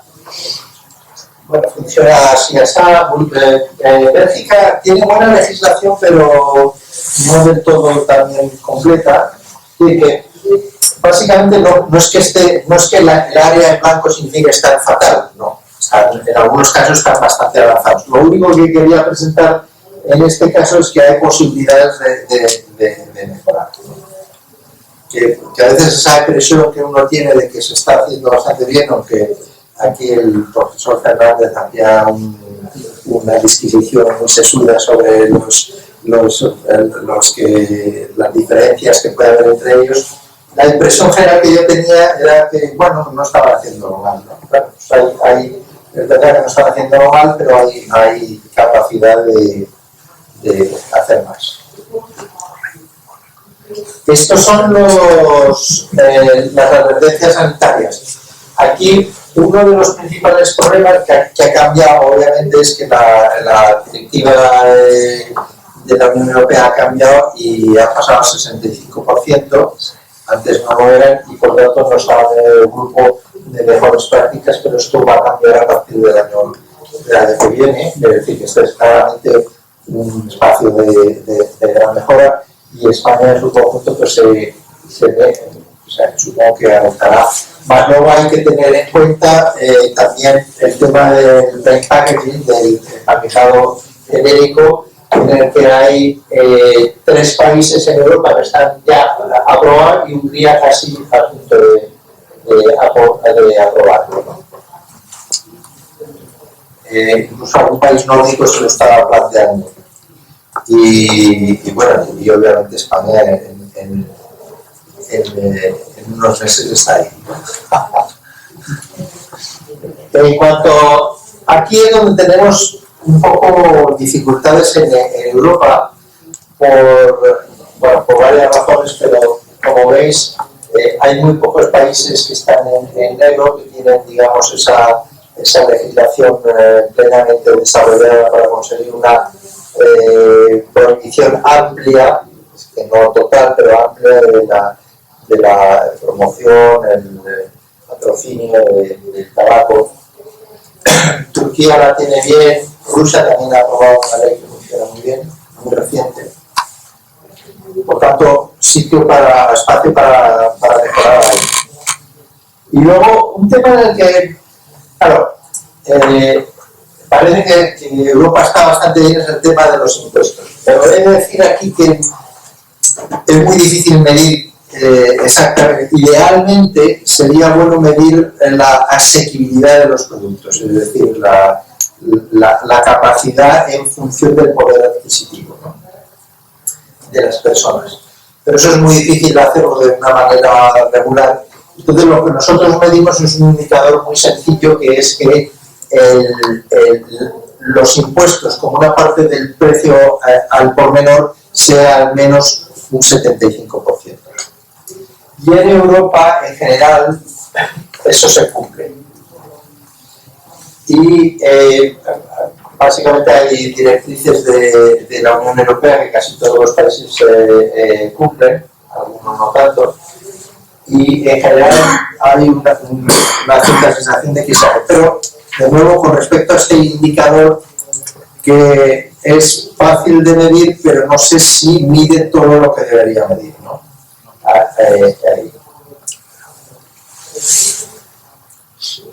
Speaker 1: bueno, funciona así, Bélgica tiene buena legislación, pero no del todo también completa, y que básicamente no es que el área en blanco signifique estar fatal, no, en algunos casos están bastante avanzados. Lo único que quería presentar en este caso es que hay posibilidades de mejorar. Que a veces esa impresión que uno tiene de que se está haciendo bastante bien, aunque aquí el profesor Fernández hacía una disquisición muy sesuda sobre las diferencias que puede haber entre ellos, la impresión general que yo tenía era que, bueno, no estaban haciendo mal, ¿no? Claro, pues es verdad que no están haciendo mal, pero hay capacidad de hacer más. Estos son las advertencias sanitarias. Aquí uno de los principales problemas que ha cambiado, obviamente, es que la directiva de la Unión Europea ha cambiado y ha pasado al 65%. Antes no lo eran y por lo tanto no estaban en el grupo de mejores prácticas, pero esto va a cambiar a partir del año que viene. Es decir, que este es claramente un espacio de gran mejora. Y España en su conjunto pues se ve, o sea, supongo que adoptará. Más luego hay que tener en cuenta también el tema del plain packaging, del empaquetado genérico, en el que hay 3 países en Europa que están ya aprobados y Hungría casi a punto de aprobarlo, ¿no? Incluso algún país nórdico se lo estaba planteando. Y bueno, y obviamente España en unos meses está ahí. En cuanto, aquí es donde tenemos un poco dificultades en Europa por varias razones, pero como veis hay muy pocos países que están en negro, que tienen, digamos, esa legislación plenamente desarrollada para conseguir una prohibición amplia, que no total, pero amplia de la promoción, el patrocinio del tabaco. Turquía la tiene bien, Rusia también ha aprobado una ley que funciona muy bien, muy reciente. Por tanto, espacio para mejorar ahí. Y luego, un tema en el que, claro, parece que Europa está bastante bien en el tema de los impuestos, pero he de decir aquí que es muy difícil medir exactamente. Idealmente sería bueno medir la asequibilidad de los productos, es decir, la capacidad en función del poder adquisitivo, ¿no?, de las personas. Pero eso es muy difícil hacerlo de una manera regular. Entonces lo que nosotros medimos es un indicador muy sencillo, que es que los impuestos como una parte del precio al por menor sea al menos un 75%. Y en Europa, en general, eso se cumple. Y básicamente hay directrices de la Unión Europea que casi todos los países cumplen, algunos no tanto, y en general hay una cierta sensación de que sale. Pero, de nuevo, con respecto a este indicador, que es fácil de medir, pero no sé si mide todo lo que debería medir, ¿no? Ahí.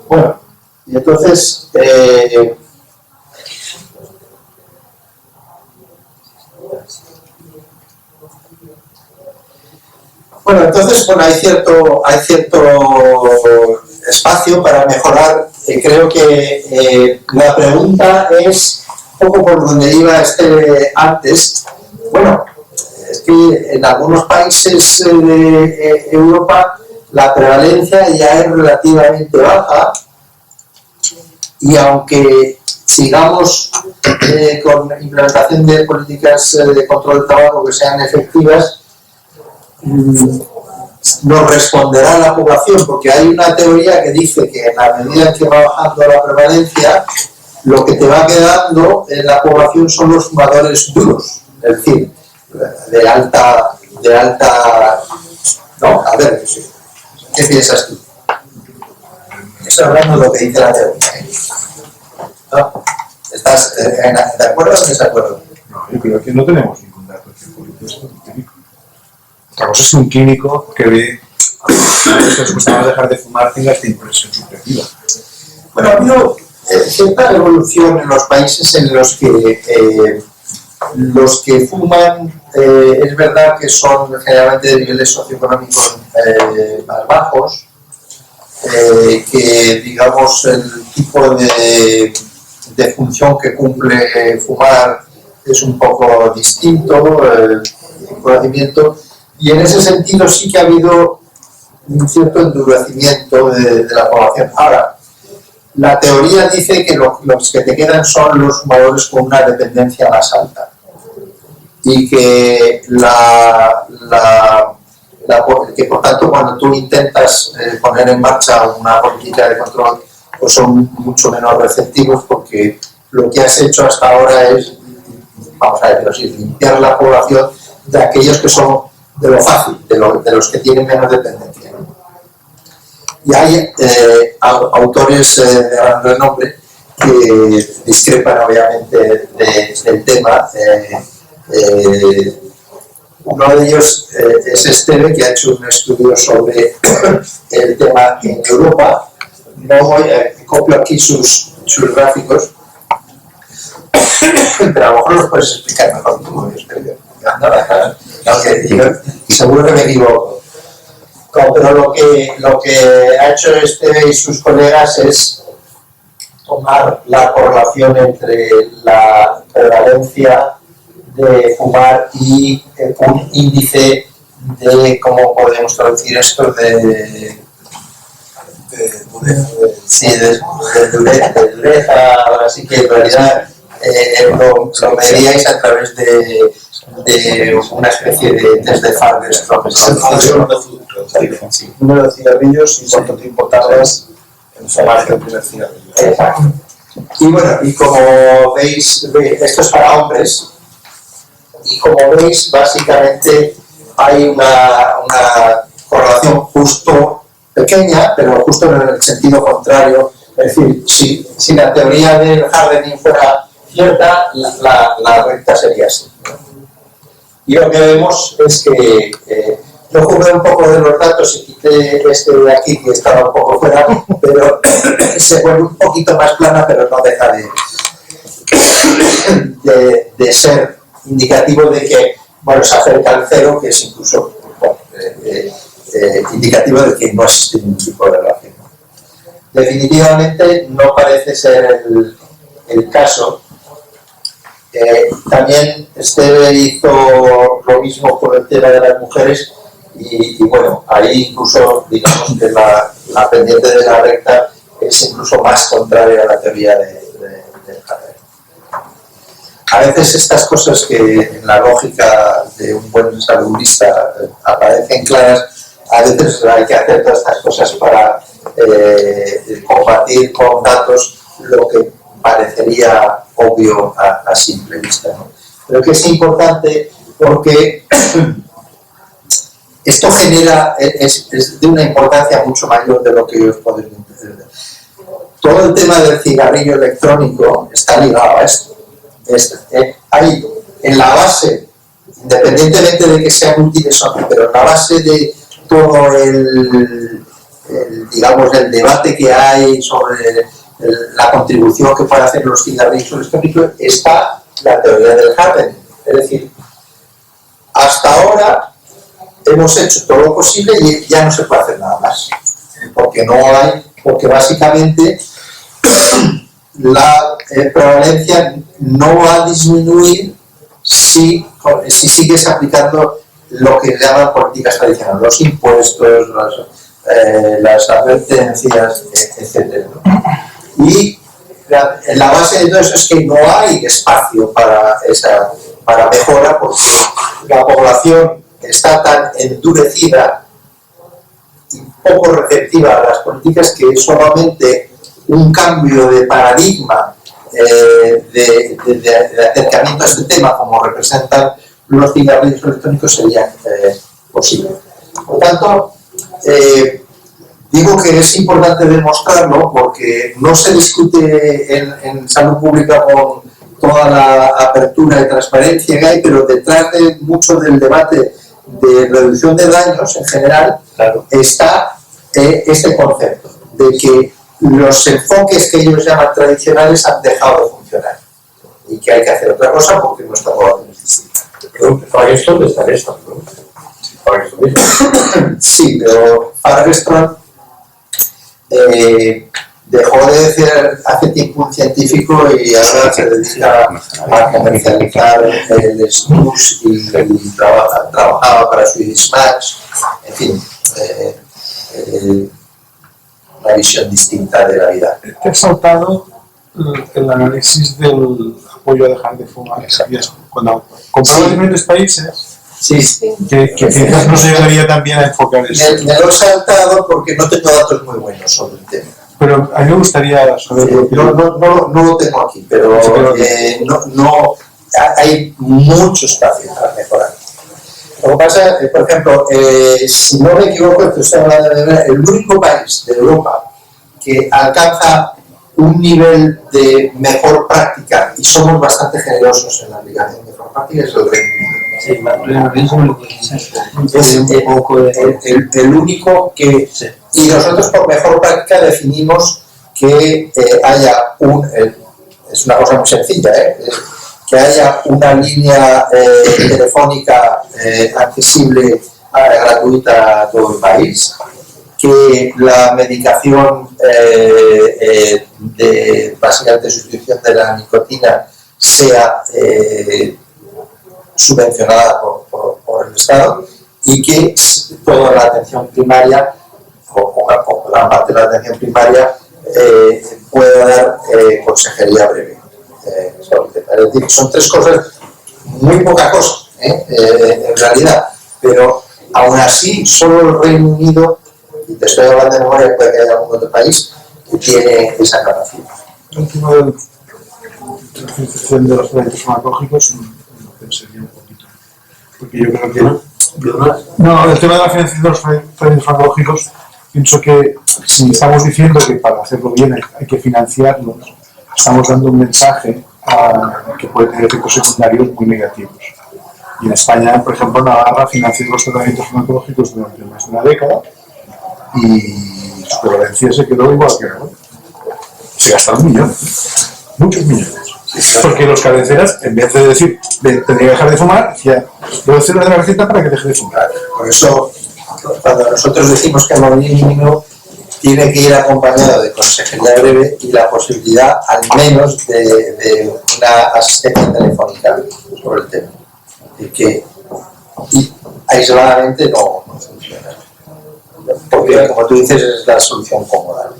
Speaker 1: Bueno, y entonces, hay cierto espacio para mejorar. Creo que la pregunta es un poco por donde iba antes. Bueno, es que en algunos países de Europa la prevalencia ya es relativamente baja, y aunque sigamos con implementación de políticas de control del tabaco que sean efectivas, nos responderá la población, porque hay una teoría que dice que en la medida que va bajando la prevalencia, lo que te va quedando en la población son los fumadores duros, es decir, de alta, no, a ver, ¿qué piensas tú? Estoy hablando de lo que dice la teoría, ¿no? ¿Estás de acuerdo o desacuerdo?
Speaker 3: No, yo creo que no tenemos ningún dato científico específico. Otra cosa es un químico que ve a los que les gusta dejar de fumar tenga esta impresión subjetiva.
Speaker 1: Bueno, ha habido cierta evolución en los países en los que fuman, es verdad que son generalmente de niveles socioeconómicos más bajos, que digamos el tipo de función que cumple fumar es un poco distinto, el conocimiento, y en ese sentido sí que ha habido un cierto endurecimiento de la población. Ahora, la teoría dice que los que te quedan son los fumadores con una dependencia más alta, y que que por tanto cuando tú intentas poner en marcha una política de control, pues son mucho menos receptivos, porque lo que has hecho hasta ahora es, vamos a decirlo así, limpiar la población de aquellos que son de lo fácil, de los que tienen menos dependencia, ¿no? Y hay autores de gran renombre que discrepan obviamente del tema. Uno de ellos es Esteve, que ha hecho un estudio sobre el tema en Europa. No copio aquí sus gráficos, pero a lo mejor los puedes explicar mejor tú, Esteve. Seguro que me equivoco. Pero lo que ha hecho Esteve y sus colegas es tomar la correlación entre la prevalencia de fumar y un índice de, ¿cómo podemos traducir esto? De dureza. Ahora sí que en realidad lo medíais a través de una especie de test de Farber.
Speaker 3: Número de cigarrillos y cuánto tiempo tardas en fumar el primer cigarrillo.
Speaker 1: Exacto. Y bueno, y como veis, esto es para hombres, y como veis, básicamente hay una correlación justo pequeña, pero justo en el sentido contrario. Es decir, si la teoría del hardening fuera cierta, la recta sería así, ¿no? Y lo que vemos es que yo jugué un poco de los datos y quité este de aquí que estaba un poco fuera, pero se vuelve un poquito más plana, pero no deja de ser indicativo de que, bueno, se acerca al cero, que es incluso indicativo de que no existe ningún tipo de relación. Definitivamente no parece ser el caso. También Esteve hizo lo mismo por el tema de las mujeres, y bueno, ahí incluso digamos que la pendiente de la recta es incluso más contraria a la teoría del Hardening. A veces estas cosas que en la lógica de un buen saludista aparecen claras, a veces hay que hacer todas estas cosas para combatir con datos lo que parecería obvio a simple vista, ¿no? Pero que es importante porque esto genera, es de una importancia mucho mayor de lo que os podéis entender. Todo el tema del cigarrillo electrónico está ligado a esto. Hay en la base, independientemente de que sean útiles o no, pero en la base de todo digamos, el debate que hay sobre la contribución que pueden hacer los cigarrillos electrónicos, está la teoría del happening. Es decir, hasta ahora hemos hecho todo lo posible y ya no se puede hacer nada más. Porque básicamente la prevalencia no va a disminuir si sigues aplicando lo que llaman políticas tradicionales, los impuestos, las advertencias, etc. Y la base de todo eso es que no hay espacio para mejora, porque la población está tan endurecida y poco receptiva a las políticas que solamente un cambio de paradigma de acercamiento a este tema, como representan los cigarrillos electrónicos, sería posible. Por tanto, digo que es importante demostrarlo porque no se discute en salud pública con toda la apertura y transparencia que hay, pero detrás de mucho del debate de reducción de daños en general, claro, está este concepto de que los enfoques que ellos llaman tradicionales han dejado de funcionar y que hay que hacer otra cosa porque nuestra población es distinta.
Speaker 6: Firestone está en esta, ¿no?
Speaker 1: Sí, pero Firestone dejó de ser hace tiempo un científico y ahora se dedica a comercializar el snus y trabajaba para Swedish Match, en fin, una visión distinta de la vida.
Speaker 3: Te ha saltado el análisis del apoyo a dejar de fumar. Cuando compramos diferentes países,
Speaker 1: sí,
Speaker 3: que quizás no se llegaría también a enfocar eso.
Speaker 1: Me lo he saltado porque no tengo datos muy buenos sobre el tema.
Speaker 3: Pero a mí me gustaría saberlo.
Speaker 1: No lo tengo aquí, pero hay mucho espacio para mejorar. Lo que pasa, por ejemplo, si no me equivoco, el único país de Europa que alcanza un nivel de mejor práctica, y somos bastante generosos en la aplicación de mejor práctica, es el Reino Unido. Es el único que... Y nosotros por mejor práctica definimos que haya es una cosa muy sencilla, que haya una línea telefónica accesible, gratuita a todo el país, que la medicación de básicamente sustitución de la nicotina sea subvencionada por el Estado y que toda la atención primaria o gran parte de la atención primaria pueda dar consejería breve. Es decir, son tres cosas, muy poca cosa en realidad, pero aún así solo el Reino Unido, y te estoy hablando de memoria, puede que haya algún otro país que tiene esa capacidad.
Speaker 3: El tema de la utilización de los tratamientos farmacológicos lo pensaría un poquito, porque yo creo que el tema de la financiación de los tratamientos farmacológicos, pienso que si estamos diciendo que para hacerlo bien hay que financiarlos, estamos dando un mensaje que puede tener efectos secundarios muy negativos. Y en España, por ejemplo, Navarra financió los tratamientos farmacológicos durante más de una década y su prevalencia se quedó igual que ahora. Se gastaron millones, muchos millones. Porque los cabeceras, en vez de decir tendría que dejar de fumar, decía, debo hacer una receta para que deje de fumar.
Speaker 1: Por eso, cuando nosotros decimos que el mínimo tiene que ir acompañado de consejería breve y la posibilidad, al menos, de una asistencia telefónica sobre el tema. Y aisladamente no funciona. Porque, como tú dices, es la solución cómoda.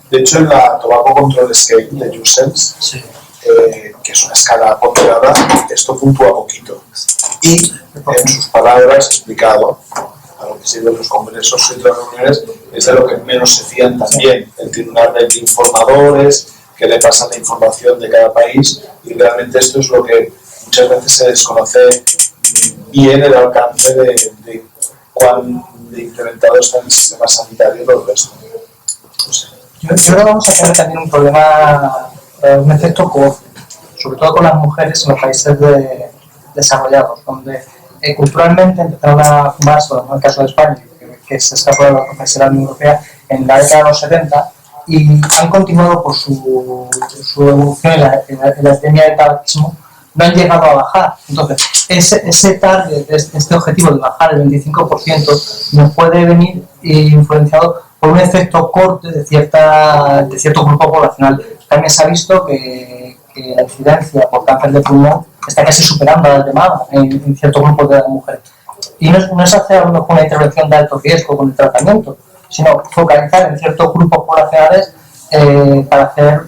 Speaker 3: De hecho, en la Tobacco Control Scale de Jussens, que es una escala ponderada, esto puntúa poquito. Y, en sus palabras, explicado a lo que sirven los congresos y otras reuniones, es de lo que menos se fían también. Él tiene una red de informadores que le pasan la información de cada país y realmente esto es lo que muchas veces se desconoce bien el alcance de cuán de implementado está en el sistema sanitario todo esto. No sé.
Speaker 7: Yo creo que vamos a tener también un problema, un efecto cohorte, sobre todo con las mujeres en los países desarrollados, donde culturalmente empezaron a fumar, sobre todo en el caso de España, que se escapó de la Unión Europea en la década de los 70, y han continuado por su evolución en la epidemia del tabaquismo, no han llegado a bajar. Entonces, ese target, este objetivo de bajar el 25%, nos puede venir influenciado por un efecto corte de cierto grupo poblacional. También se ha visto que la incidencia por cáncer de pulmón está casi superando la de mama en ciertos grupos de mujeres. Y no es hacer a lo mejor una intervención de alto riesgo con el tratamiento, sino focalizar en ciertos grupos poblacionales para hacer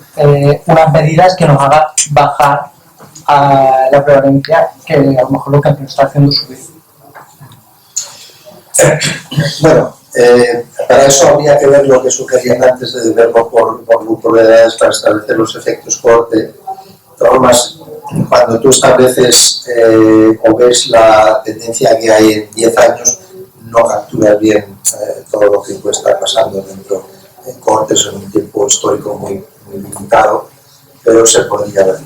Speaker 7: unas medidas que nos hagan bajar a la prevalencia, que a lo mejor lo que nos está haciendo subir.
Speaker 1: Bueno, para eso habría que ver lo que sugerían antes de verlo por grupo de edades para establecer los efectos cohorte. De todas formas, cuando tú estableces o ves la tendencia que hay en 10 años, no capturas bien todo lo que puede estar pasando dentro de cohortes en un tiempo histórico muy limitado, pero se podría ver.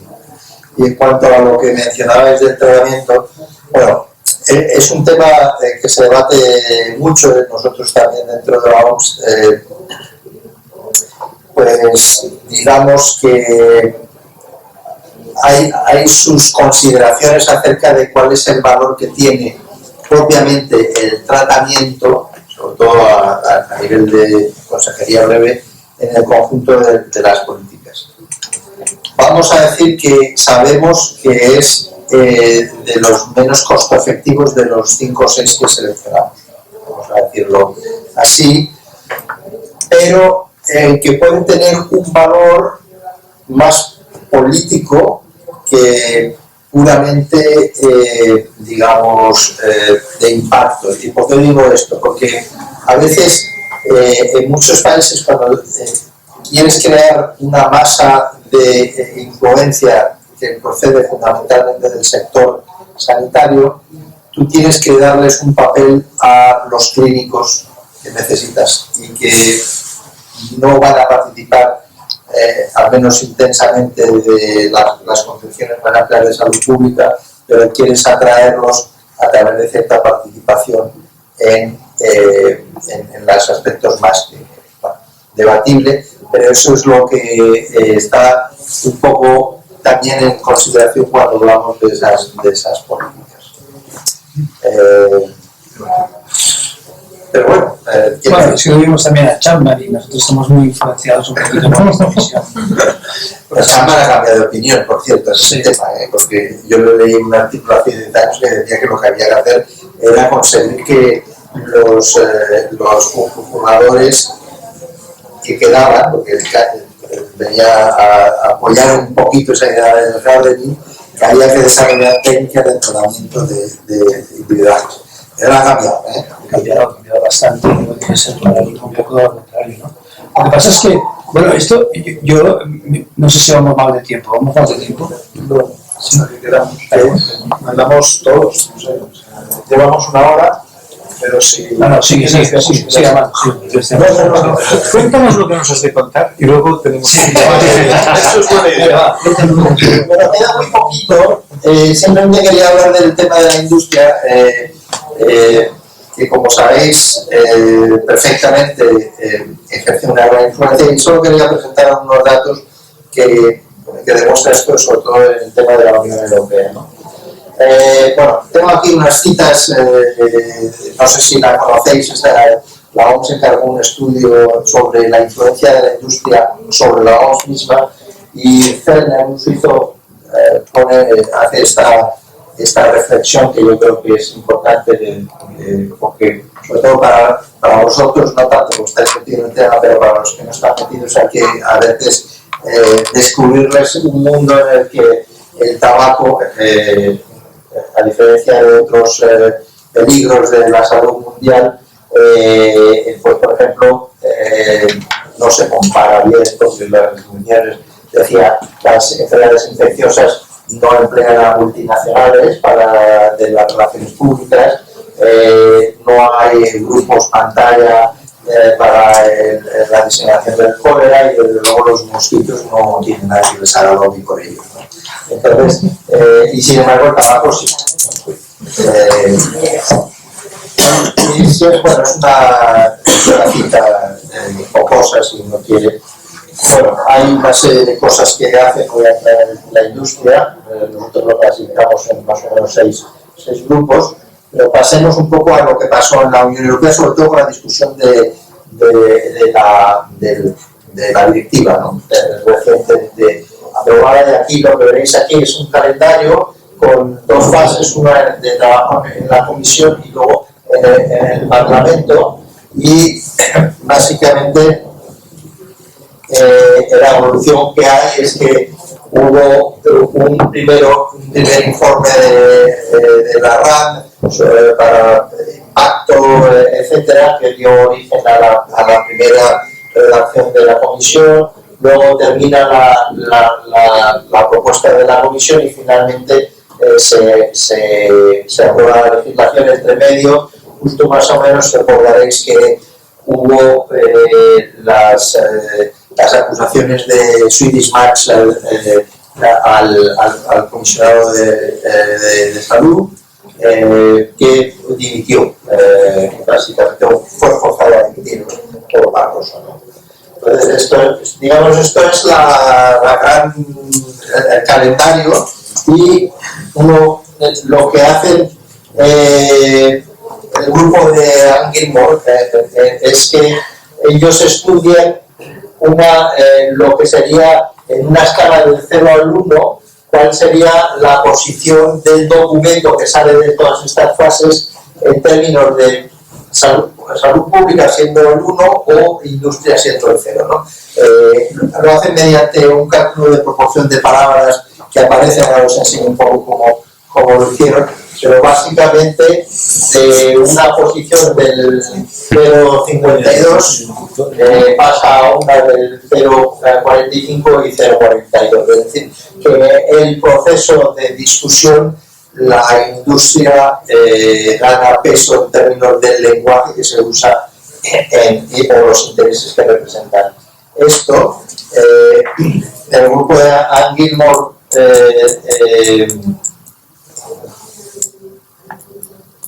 Speaker 1: Y en cuanto a lo que mencionabais del tratamiento, bueno, es un tema que se debate mucho, nosotros también dentro de la OMS, pues digamos que hay sus consideraciones acerca de cuál es el valor que tiene propiamente el tratamiento, sobre todo a nivel de consejería breve, en el conjunto de las políticas. Vamos a decir que sabemos que es de los menos costo efectivos de los 5 o 6 que seleccionamos, vamos a decirlo así, pero que pueden tener un valor más político que puramente, digamos, de impacto. ¿Y por qué digo esto? Porque a veces en muchos países cuando quieres crear una masa de influencia que procede fundamentalmente del sector sanitario, tú tienes que darles un papel a los clínicos que necesitas y que no van a participar al menos intensamente de las concepciones más amplias de salud pública, pero quieres atraerlos a través de cierta participación en los aspectos más debatible, pero eso es lo que está un poco también en consideración cuando hablamos de esas políticas. Pero bueno,
Speaker 2: bueno, si lo vimos también a Chapman y nosotros estamos muy influenciados un poquito por esta visión.
Speaker 1: Pues Chapman ha cambiado de opinión, por cierto, ese tema, porque yo le leí un artículo hace 10 años que decía que lo que había que hacer era conseguir que los fumadores que quedaban, porque venía a apoyar un poquito esa idea del Gardening, que había que desarrollar técnicas de tratamiento de individuales. Pero ha cambiado,
Speaker 2: Ha cambiado bastante, no tiene que ser un poco lo contrario, ¿no? Lo que pasa es que, bueno, esto, yo no sé si vamos mal de tiempo, ¿vamos mal de tiempo?
Speaker 3: No, sí, lo que queramos. Mandamos todos, no sé, llevamos una hora, pero si...
Speaker 2: No, sigue hablando.
Speaker 3: Cuéntanos lo que nos has de contar y luego tenemos... Eso es buena idea.
Speaker 1: Bueno, queda muy poquito. Simplemente quería hablar del tema de la industria, que como sabéis perfectamente ejerce una gran influencia, y solo quería presentar unos datos que demuestran esto, sobre todo en el tema de la Unión Europea, ¿no? Bueno, tengo aquí unas citas, no sé si la conocéis, la OMS encargó un estudio sobre la influencia de la industria sobre la OMS misma, y Fellner, un suizo, hace esta reflexión que yo creo que es importante, porque sobre todo para vosotros, no tanto porque estáis metidos en el tema, pero para los que no están metidos hay que a veces descubrirles un mundo en el que el tabaco, a diferencia de otros peligros de la salud mundial, pues por ejemplo no se compara bien, porque las mujeres, decía, las enfermedades infecciosas no emplean a multinacionales de las relaciones públicas, no hay grupos pantalla para la diseminación del cólera, y desde luego los mosquitos no tienen nada que besar al lobby por ellos, ¿no? Entonces, y sin embargo el tabaco sí. Y sí, bueno, es una cita jocosa, si uno quiere. Bueno, hay una serie de cosas que hacen la industria. Nosotros lo clasificamos en más o menos seis grupos, pero pasemos un poco a lo que pasó en la Unión Europea, sobre todo con la discusión de la directiva, ¿no? Recientemente aprobada, y aquí lo que veréis aquí es un calendario con dos fases, una de trabajo en la comisión y luego en el Parlamento, y básicamente la evolución que hay es que hubo un primer informe de la RAN para impacto, etcétera, que dio origen a la primera redacción de la comisión. Luego termina la propuesta de la comisión y finalmente se aprueba la legislación. Entre medio, justo más o menos recordaréis que hubo las acusaciones de Swedish Match al comisionado de salud, que dimitió, básicamente fue forzado a dimitir por Barroso, ¿no? Entonces, esto es el calendario, y lo que hacen el grupo de Anne Gilmore es que ellos estudian lo que sería en una escala del 0 al 1, cuál sería la posición del documento que sale de todas estas fases en términos de salud pública siendo el 1 o industria siendo el 0, ¿no? Lo hacen mediante un cálculo de proporción de palabras que aparecen, ahora os enseño un poco cómo lo hicieron, pero básicamente de una posición del 0,52 pasa a una del 0,45 y 0,42. Es decir, que el proceso de discusión, la industria gana peso en términos del lenguaje que se usa y por los intereses que representan. Esto, el grupo de Anne Gilmore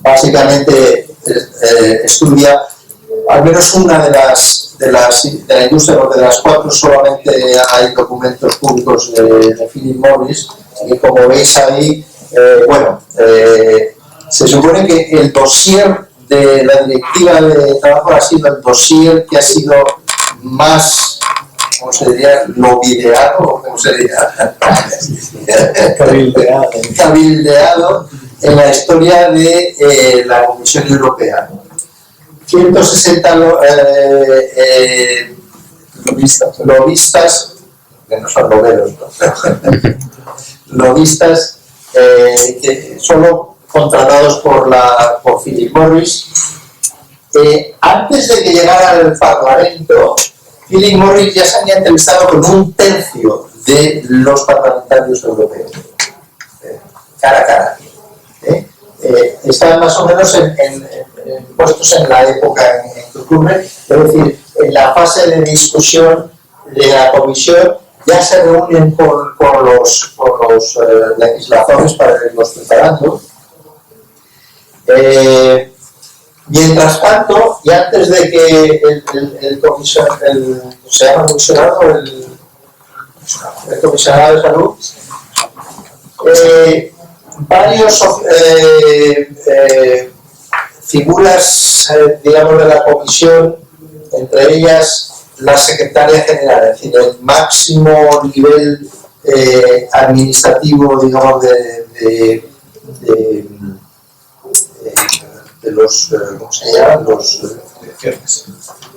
Speaker 1: básicamente estudia al menos una de la industria, porque de las 4 solamente hay documentos públicos de Philip Morris, y como veis ahí, se supone que el dossier de la directiva de trabajo ha sido el dossier que ha sido más, ¿cómo se diría? ¿Lobideado? ¿O cómo se diría? Cabildeado en la historia de la Comisión Europea. 160 lobistas, que no son loberos, ¿no? Lobistas que solo contratados por Philip Morris. Antes de que llegara al Parlamento, Philip Morris ya se había entrevistado con 1/3 de los parlamentarios europeos, cara a cara. Estaban más o menos puestos en la época en que ocurre, es decir, en la fase de discusión de la comisión ya se reúnen con los legisladores para irlos preparando. Mientras tanto, y antes de que el comisionado de salud, varios figuras, digamos, de la comisión, entre ellas la secretaria general, es decir, el máximo nivel administrativo, digamos, de los, ¿cómo se llaman? Los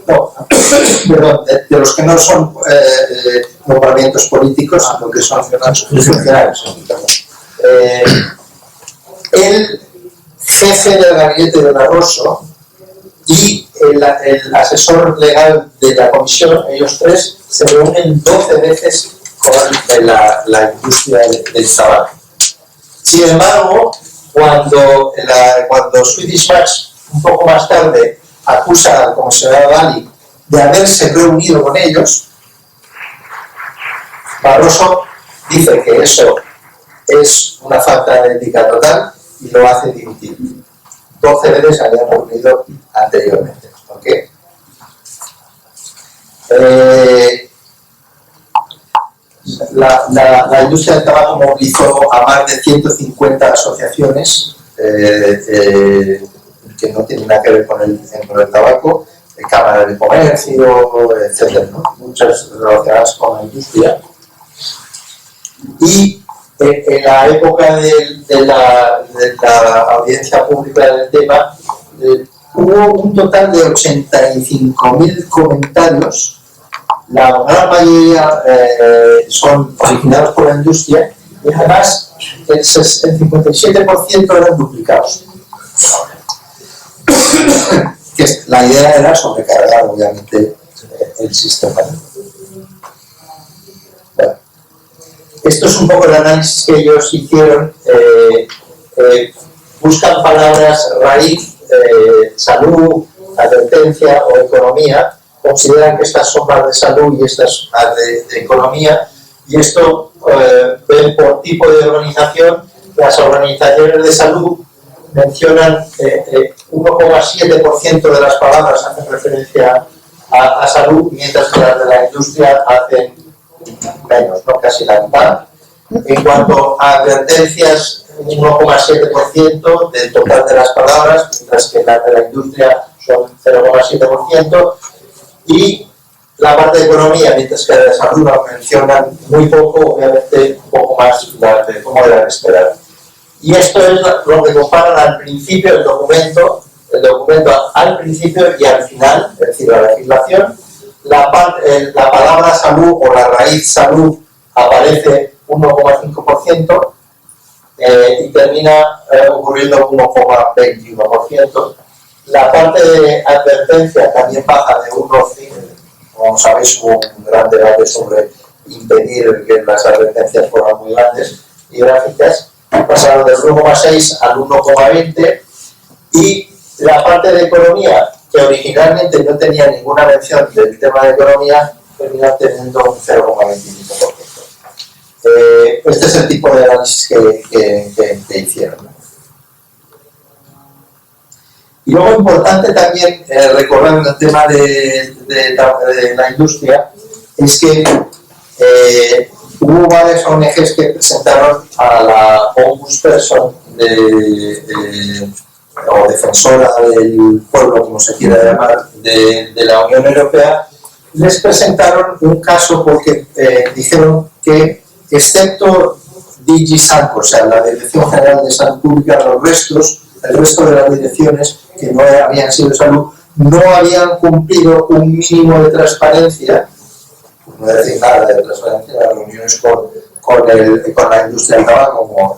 Speaker 1: no, perdón, de los que no son nombramientos políticos, sino que son funcionarios. El jefe del gabinete de Barroso y el asesor legal de la comisión, ellos 3, se reúnen 12 veces con la industria del tabaco. Sin embargo, cuando Swedish Match, un poco más tarde, acusa al comisionado Dalli de haberse reunido con ellos, Barroso dice que eso es una falta de ética total y lo hace dimitir. 12 veces se habían reunido anteriormente. ¿Okay? La industria del tabaco movilizó a más de 150 asociaciones que no tienen nada que ver con el tabaco, cámaras de comercio, etc., ¿no? Muchas relacionadas con la industria. Y en la época de la audiencia pública del tema, hubo un total de 85.000 comentarios. La gran mayoría son originados por la industria y además el 57% eran duplicados. Que la idea era sobrecargar, obviamente, el sistema. Bueno, esto es un poco el análisis que ellos hicieron. Buscan palabras raíz, salud, advertencia o economía. Consideran que estas son más de salud y estas más de economía, y esto ven por tipo de organización. Las organizaciones de salud mencionan 1,7% de las palabras hacen referencia a salud, mientras que las de la industria hacen menos, ¿no? Casi la mitad. En cuanto a advertencias, 1,7% del total de las palabras, mientras que las de la industria son 0,7%. Y la parte de economía, mientras que la de salud la mencionan muy poco, obviamente un poco más de cómo era de esperar. Y esto es lo que comparan al principio del documento, al principio y al final, es decir, la legislación. La palabra salud o la raíz salud aparece 1,5% y termina ocurriendo 1,21%. La parte de advertencia también baja de 1,5%. Como sabéis, hubo un gran debate sobre impedir que las advertencias fueran muy grandes y gráficas. Pasaron del 1,6 al 1,20, y la parte de economía, que originalmente no tenía ninguna mención del tema de economía, termina teniendo un 0,25%. Este es el tipo de análisis que hicieron, ¿no? Y luego importante también recordar en el tema de la industria es que hubo varias ONGs que presentaron a la ombudsperson o defensora del pueblo, como se quiera llamar, de la Unión Europea. Les presentaron un caso porque dijeron que, excepto DG Sanco, o sea, la Dirección General de Salud Pública, el resto de las direcciones que no habían sido de salud, no habían cumplido un mínimo de transparencia. No voy a decir nada de transparencia, las reuniones con la industria del tabaco, como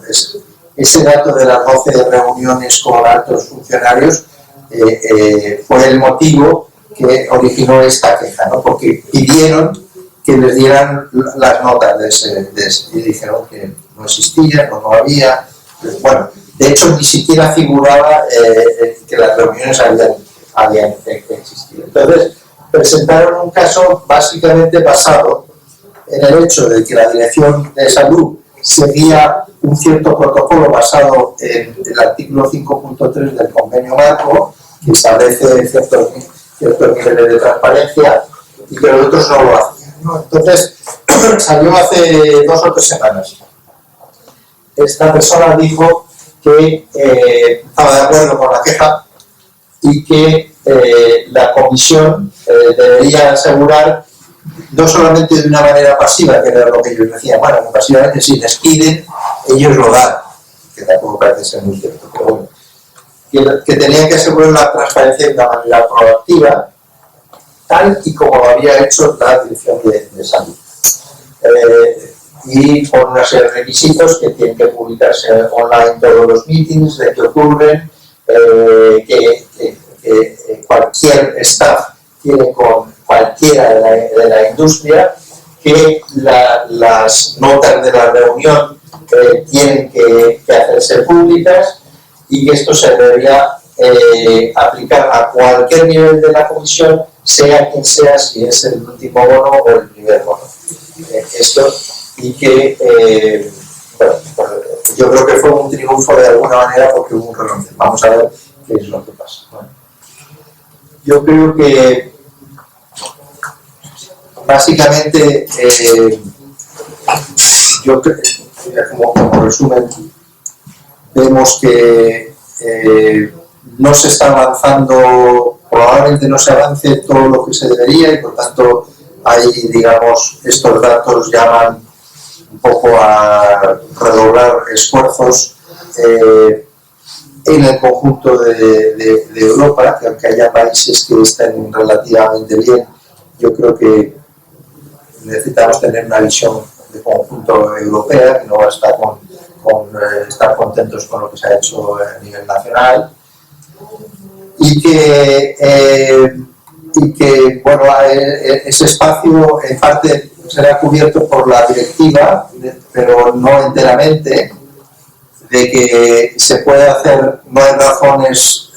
Speaker 1: ese dato de las 12 reuniones con altos funcionarios fue el motivo que originó esta queja, ¿no? Porque pidieron que les dieran las notas de ese y dijeron que no existían o no había. Bueno, de hecho ni siquiera figuraba que las reuniones habían existido. Entonces, presentaron un caso básicamente basado en el hecho de que la Dirección de Salud seguía un cierto protocolo basado en el artículo 5.3 del Convenio Marco, que establece ciertos niveles de transparencia, y que los otros no lo hacían, ¿no? Entonces, salió hace 2 o 3 semanas. Esta persona dijo que estaba de acuerdo con la queja y que la comisión debería asegurar, no solamente de una manera pasiva, que era lo que ellos decían, bueno, que pasivamente si les piden, ellos lo dan, que tampoco parece ser muy cierto, pero bueno, que tenían que asegurar la transparencia de una manera proactiva, tal y como lo había hecho la Dirección de Salud. Y con una serie de requisitos que tienen que publicarse online todos los meetings de que ocurren, que cualquier staff tiene con cualquiera de la industria, que las notas de la reunión tienen que hacerse públicas, y que esto se debería aplicar a cualquier nivel de la comisión, sea quien sea, si es el último bono o el primer bono. Esto, y que, bueno, yo creo que fue un triunfo de alguna manera porque hubo un renuncio. Vamos a ver qué es lo que pasa. Bueno, yo creo que básicamente, yo creo, como resumen, vemos que no se está avanzando, probablemente no se avance todo lo que se debería, y por tanto hay, digamos, estos datos llaman un poco a redoblar esfuerzos en el conjunto de Europa, que aunque haya países que estén relativamente bien, yo creo que necesitamos tener una visión de conjunto europea, que no basta con estar contentos con lo que se ha hecho a nivel nacional, y que bueno, ese espacio en parte será cubierto por la directiva, pero no enteramente, de que se puede hacer, no hay razones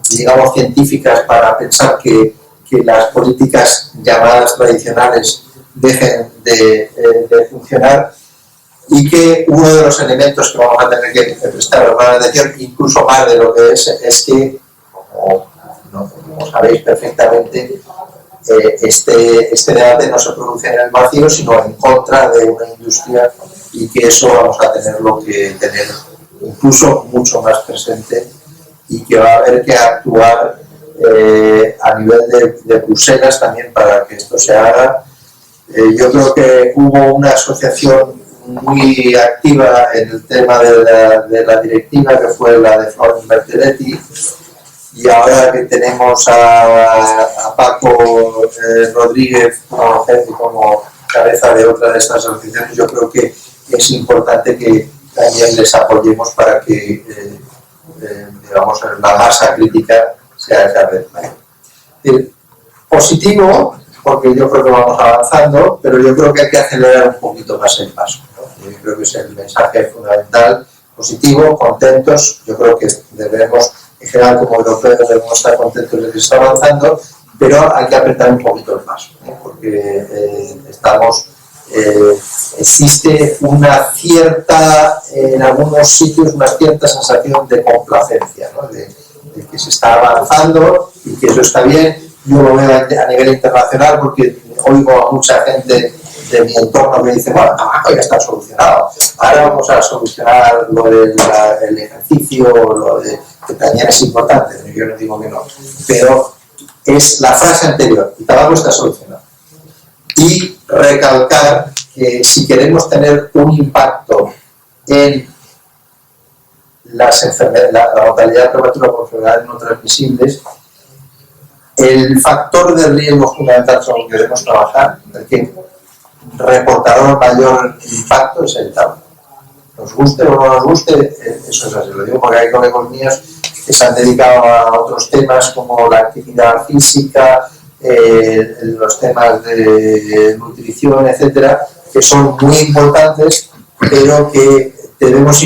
Speaker 1: digamos científicas para pensar que las políticas llamadas tradicionales dejen de funcionar, y que uno de los elementos que vamos a tener que prestar más atención, incluso más de lo que es que, como sabéis perfectamente, este debate no se produce en el vacío, sino en contra de una industria, y que eso vamos a tenerlo que tener incluso mucho más presente, y que va a haber que actuar a nivel de Bruselas también para que esto se haga. Yo creo que hubo una asociación muy activa en el tema de la directiva, que fue la de Florence Berteletti, y ahora que tenemos a Paco Rodríguez como cabeza de otra de estas asociaciones, yo creo que es importante que también les apoyemos para que digamos, la masa crítica sea cada vez mayor. Positivo, porque yo creo que vamos avanzando, pero yo creo que hay que acelerar un poquito más el paso, ¿no? Yo creo que es el mensaje fundamental. Positivo, contentos, yo creo que debemos, en general como europeos, debemos estar contentos de que se está avanzando, pero hay que apretar un poquito el paso, ¿no? Porque existe una cierta, en algunos sitios, una cierta sensación de complacencia, ¿no? De que se está avanzando y que eso está bien. Yo lo veo a nivel internacional porque oigo a mucha gente de mi entorno que dice, bueno, ya está solucionado, ahora vamos a solucionar lo del ejercicio, que también es importante, yo no digo que no, pero es la frase anterior, el tabaco está solucionado. Y recalcar que si queremos tener un impacto en la mortalidad prematura por enfermedades no transmisibles, el factor de riesgo fundamental sobre el que debemos trabajar, el que reportará un mayor impacto, es el tabaco. Nos guste o no nos guste, eso es así, lo digo porque hay colegas míos que se han dedicado a otros temas como la actividad física, los temas de nutrición, etcétera, que son muy importantes, pero que debemos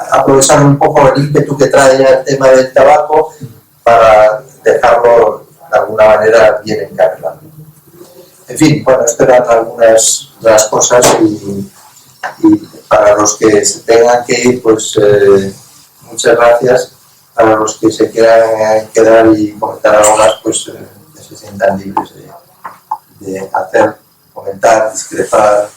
Speaker 1: aprovechar un poco el ímpetu que trae el tema del tabaco para dejarlo de alguna manera bien encarrilado. En fin, bueno, esto eran algunas de las cosas, y para los que se tengan que ir, pues muchas gracias. Para los que se quieran quedar y comentar algo más, pues que se sientan libres de hacer, comentar, discrepar.